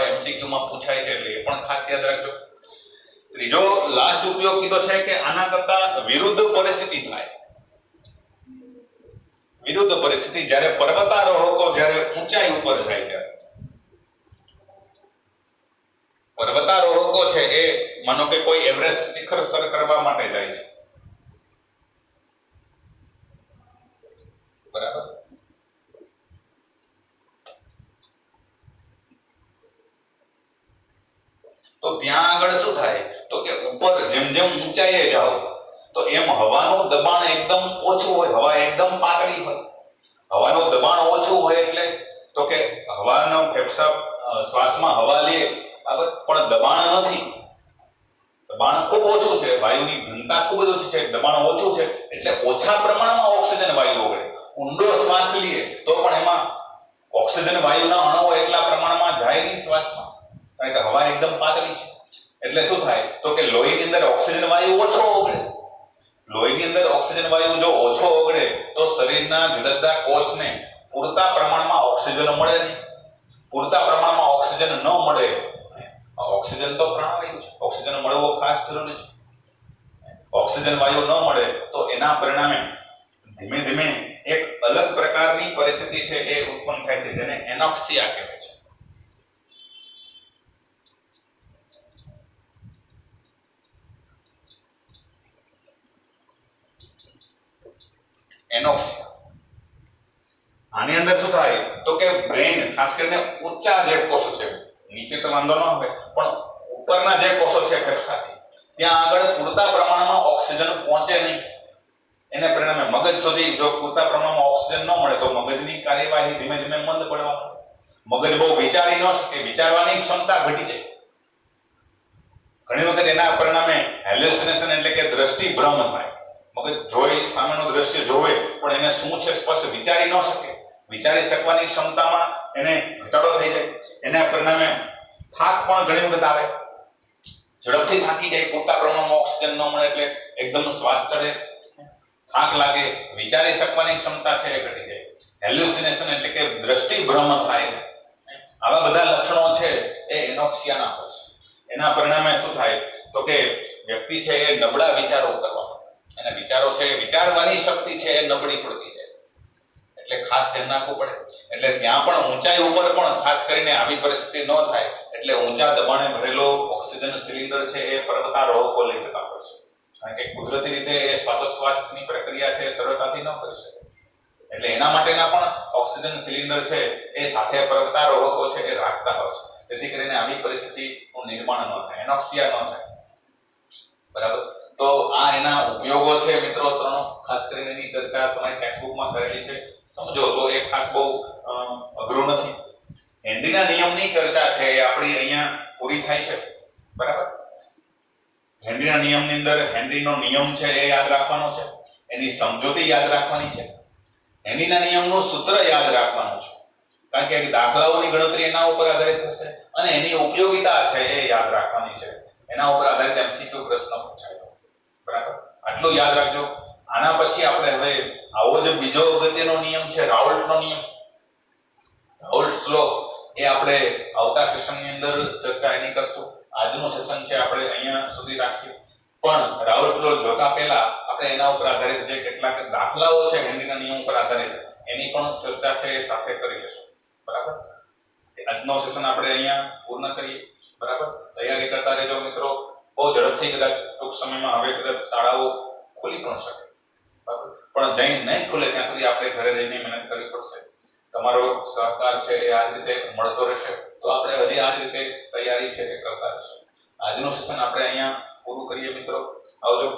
એમસીક્યુ માં પૂછાય છે એટલે એ પણ ખાસ યાદ રાખજો. ત્રીજો લાસ્ટ ઉપયોગ કીધો છે કે આના કરતા વિરુદ્ધ પરિસ્થિતિ થાય. વિરુદ્ધ પરિસ્થિતિ જ્યારે પર્વતારોહકો જ્યારે ઊંચાઈ ઉપર જાય ત્યારે પર્વતારોહકો છે એ માનો કે કોઈ એવરેસ્ટ શિખર સર કરવા માટે જાય છે, બરાબર. તો ત્યાં આગળ શું થાય તો કે ઉપર જેમ જેમ ઊંચાઈએ જાઓ તો એમ હવાનું દબાણ એકદમ ઓછું હોય, હવા એકદમ પાતળી હોય. હવાનું દબાણ ઓછું હોય એટલે તો કે હવાનો ફેફસા શ્વાસમાં હવા લે પણ દબાણ નથી, દબાણ ખૂબ ઓછું છે, વાયુની ઘનતા ખૂબ જ ઓછી છે, દબાણ ઓછું છે એટલે ઓછા પ્રમાણમાં ઓક્સિજન વાયુ ઓગળે. ઊંડો શ્વાસ લઈએ તો પણ એમાં ઓક્સિજન વાયુના અણુઓ એટલા પ્રમાણમાં જાય નહીં શ્વાસમાં, કારણ કે હવા એકદમ પાતળી છે. એટલે શું થાય તો કે લોહીની અંદર ઓક્સિજન વાયુ ઓછો ઓગળે. લોહીની અંદર ઓક્સિજન વાયુ જો ઓછો ઓગળે તો શરીરના જુદા જુદા કોષને પૂરતા પ્રમાણમાં ઓક્સિજન મળે નહીં. પૂરતા પ્રમાણમાં ઓક્સિજન ન મળે, ઓક્સિજન તો પ્રાણવાયુ છે, ઓક્સિજન મળવો ખાસ જરૂરી છે. ઓક્સિજન વાયુ ન મળે તો એના પરિણામે ધીમે ધીમે એક અલગ પ્રકારની પરિસ્થિતિ છે એ ઉત્પન્ન થાય છે જેને એનોક્સિયા કહેવાય છે. એનોક્સિયા. આની અંદર શું થાય તો કે બ્રેઇન, ખાસ કરીને ઊંચા જે કોષો છે, નીચે તો વાંધો ન આવે, પણ ઉપરના જે કોષો છે ફેફસાથી, ત્યાં આગળ પૂરતા પ્રમાણમાં ઓક્સિજન પહોંચે નહીં. એને પરિણામે મગજ સુધી જો પૂરતા પ્રમાણમાં ઓક્સિજન ન મળે તો મગજની કાર્યવાહી ધીમે ધીમે મંદ પડવા માંડે. મગજ બહુ વિચારી ન શકે, વિચારવાની ક્ષમતા ઘટી જાય. ઘણી વખત એના પરિણામે હેલ્યુસિનેશન એટલે કે દ્રષ્ટિ ભ્રમ થાય. મગજ જોઈ સામેનું દ્રશ્ય જોવે પણ એને શું છે સ્પષ્ટ વિચારી ન શકે. વિચારી શકવાની ક્ષમતામાં એને ઘટાડો થઈ જાય. એના પરિણામે થાક પણ ઘણી વખત આવે, ઝડપથી થાકી જાય. પૂરતા પ્રમાણમાં ઓક્સિજન ન મળે એટલે એકદમ શ્વાસ ચડે, થાક લાગે, વિચારી શકવાની ક્ષમતા છે એ ઘટી જાય. હેલ્યુસિનેશન એટલે કે દ્રષ્ટિ ભ્રમ થાય. આવા બધા લક્ષણો છે એ એનોક્સિયાના હોય છે. એના પરિણામે શું થાય તો કે વ્યક્તિ છે એ નબળા વિચારો કરવા માંડે. એના વિચારો છે, વિચારવાની શક્તિ છે એ નબળી પડતી જાય. એટલે ખાસ ધ્યાન રાખવું પડે. એટલે ત્યાં પણ ઊંચાઈ ઉપર પણ ખાસ કરીને આવી પરિસ્થિતિ ન થાય એટલે ઊંચા દબાણે ભરેલો ઓક્સિજન સિલિન્ડર છે એ પર્વતારોહકો લઈ જતા હોય છે. કારણ કે કુદરતી રીતે એ શ્વાસોશ્વાસની પ્રક્રિયા છે સરળતાથી ન કરી શકે. એટલે એના માટેના પણ ઓક્સિજન સિલિન્ડર છે એ સાથે પર્વતારોહકો છે એ રાખતા હોય છે. જેથી કરીને આવી પરિસ્થિતિનું નિર્માણ ન થાય, એનોક્સિયા ન થાય. બરાબર. તો આ એના ઉપયોગો છે મિત્રો ત્રણ. ખાસ કરીને એની ચર્ચા તમારી ટેક્સ્ટબુકમાં કરેલી છે, સમજો તો એ ખાસ બહુ અઘરું નથી. હેનરીના નિયમની ચર્ચા છે એ આપણી અહીંયા પૂરી થાય છે. બરાબર. હેનરીના નિયમની અંદર હેનરીનો નિયમ છે એ યાદ રાખવાનો છે, એની સમજૂતી યાદ રાખવાની છે, હેનરીના નિયમનું સૂત્ર યાદ રાખવાનું છે. કારણ કે દાખલાઓની ગણતરી એના ઉપર આધારિત થશે અને એની ઉપયોગિતા છે એ યાદ રાખવાની છે. એના ઉપર આધારિત એમસીક્યુ પ્રશ્ન પૂછાય. બરાબર. આટલું યાદ રાખજો. આના પછી આપણે હવે આવો જ બીજો અગત્યનો નિયમ છે રાઉલ્ટનો નિયમ. રાઉલ્ટ્સ લો એ આપણે આવતા સેશનની અંદર ચર્ચા એની કરશું. આજનું સેશન છે આપણે અહીંયા સુધી રાખીએ. પણ રાઉલ્ટ લો જોતા પહેલા આપણે એના ઉપર આધારિત જે કેટલાક દાખલાઓ છે હેનરીના નિયમ ઉપર આધારિત એની પણ ચર્ચા છે એ સાથે કરી લેશું. બરાબર. આજનો સેશન આપણે અહીંયા પૂર્ણ કરીએ. બરાબર. તૈયારી કરતા રહેજો મિત્રો. બહુ ઝડપથી કદાચ ટૂંક સમયમાં હવે કદાચ શાળાઓ ખુલી પણ શકે. બરાબર. પણ જઈને નહીં ખુલે ત્યાં સુધી આપણે ઘરે રહીને મહેનત કરવી પડશે. તમારો સહકાર છે એ આ રીતે મળતો રહેશે તો આપણે હજી આ રીતે તૈયારી છે એ કરતા રહેશું. આજનું સેશન આપણે અહીંયા પૂરું કરીએ મિત્રો. આવજો.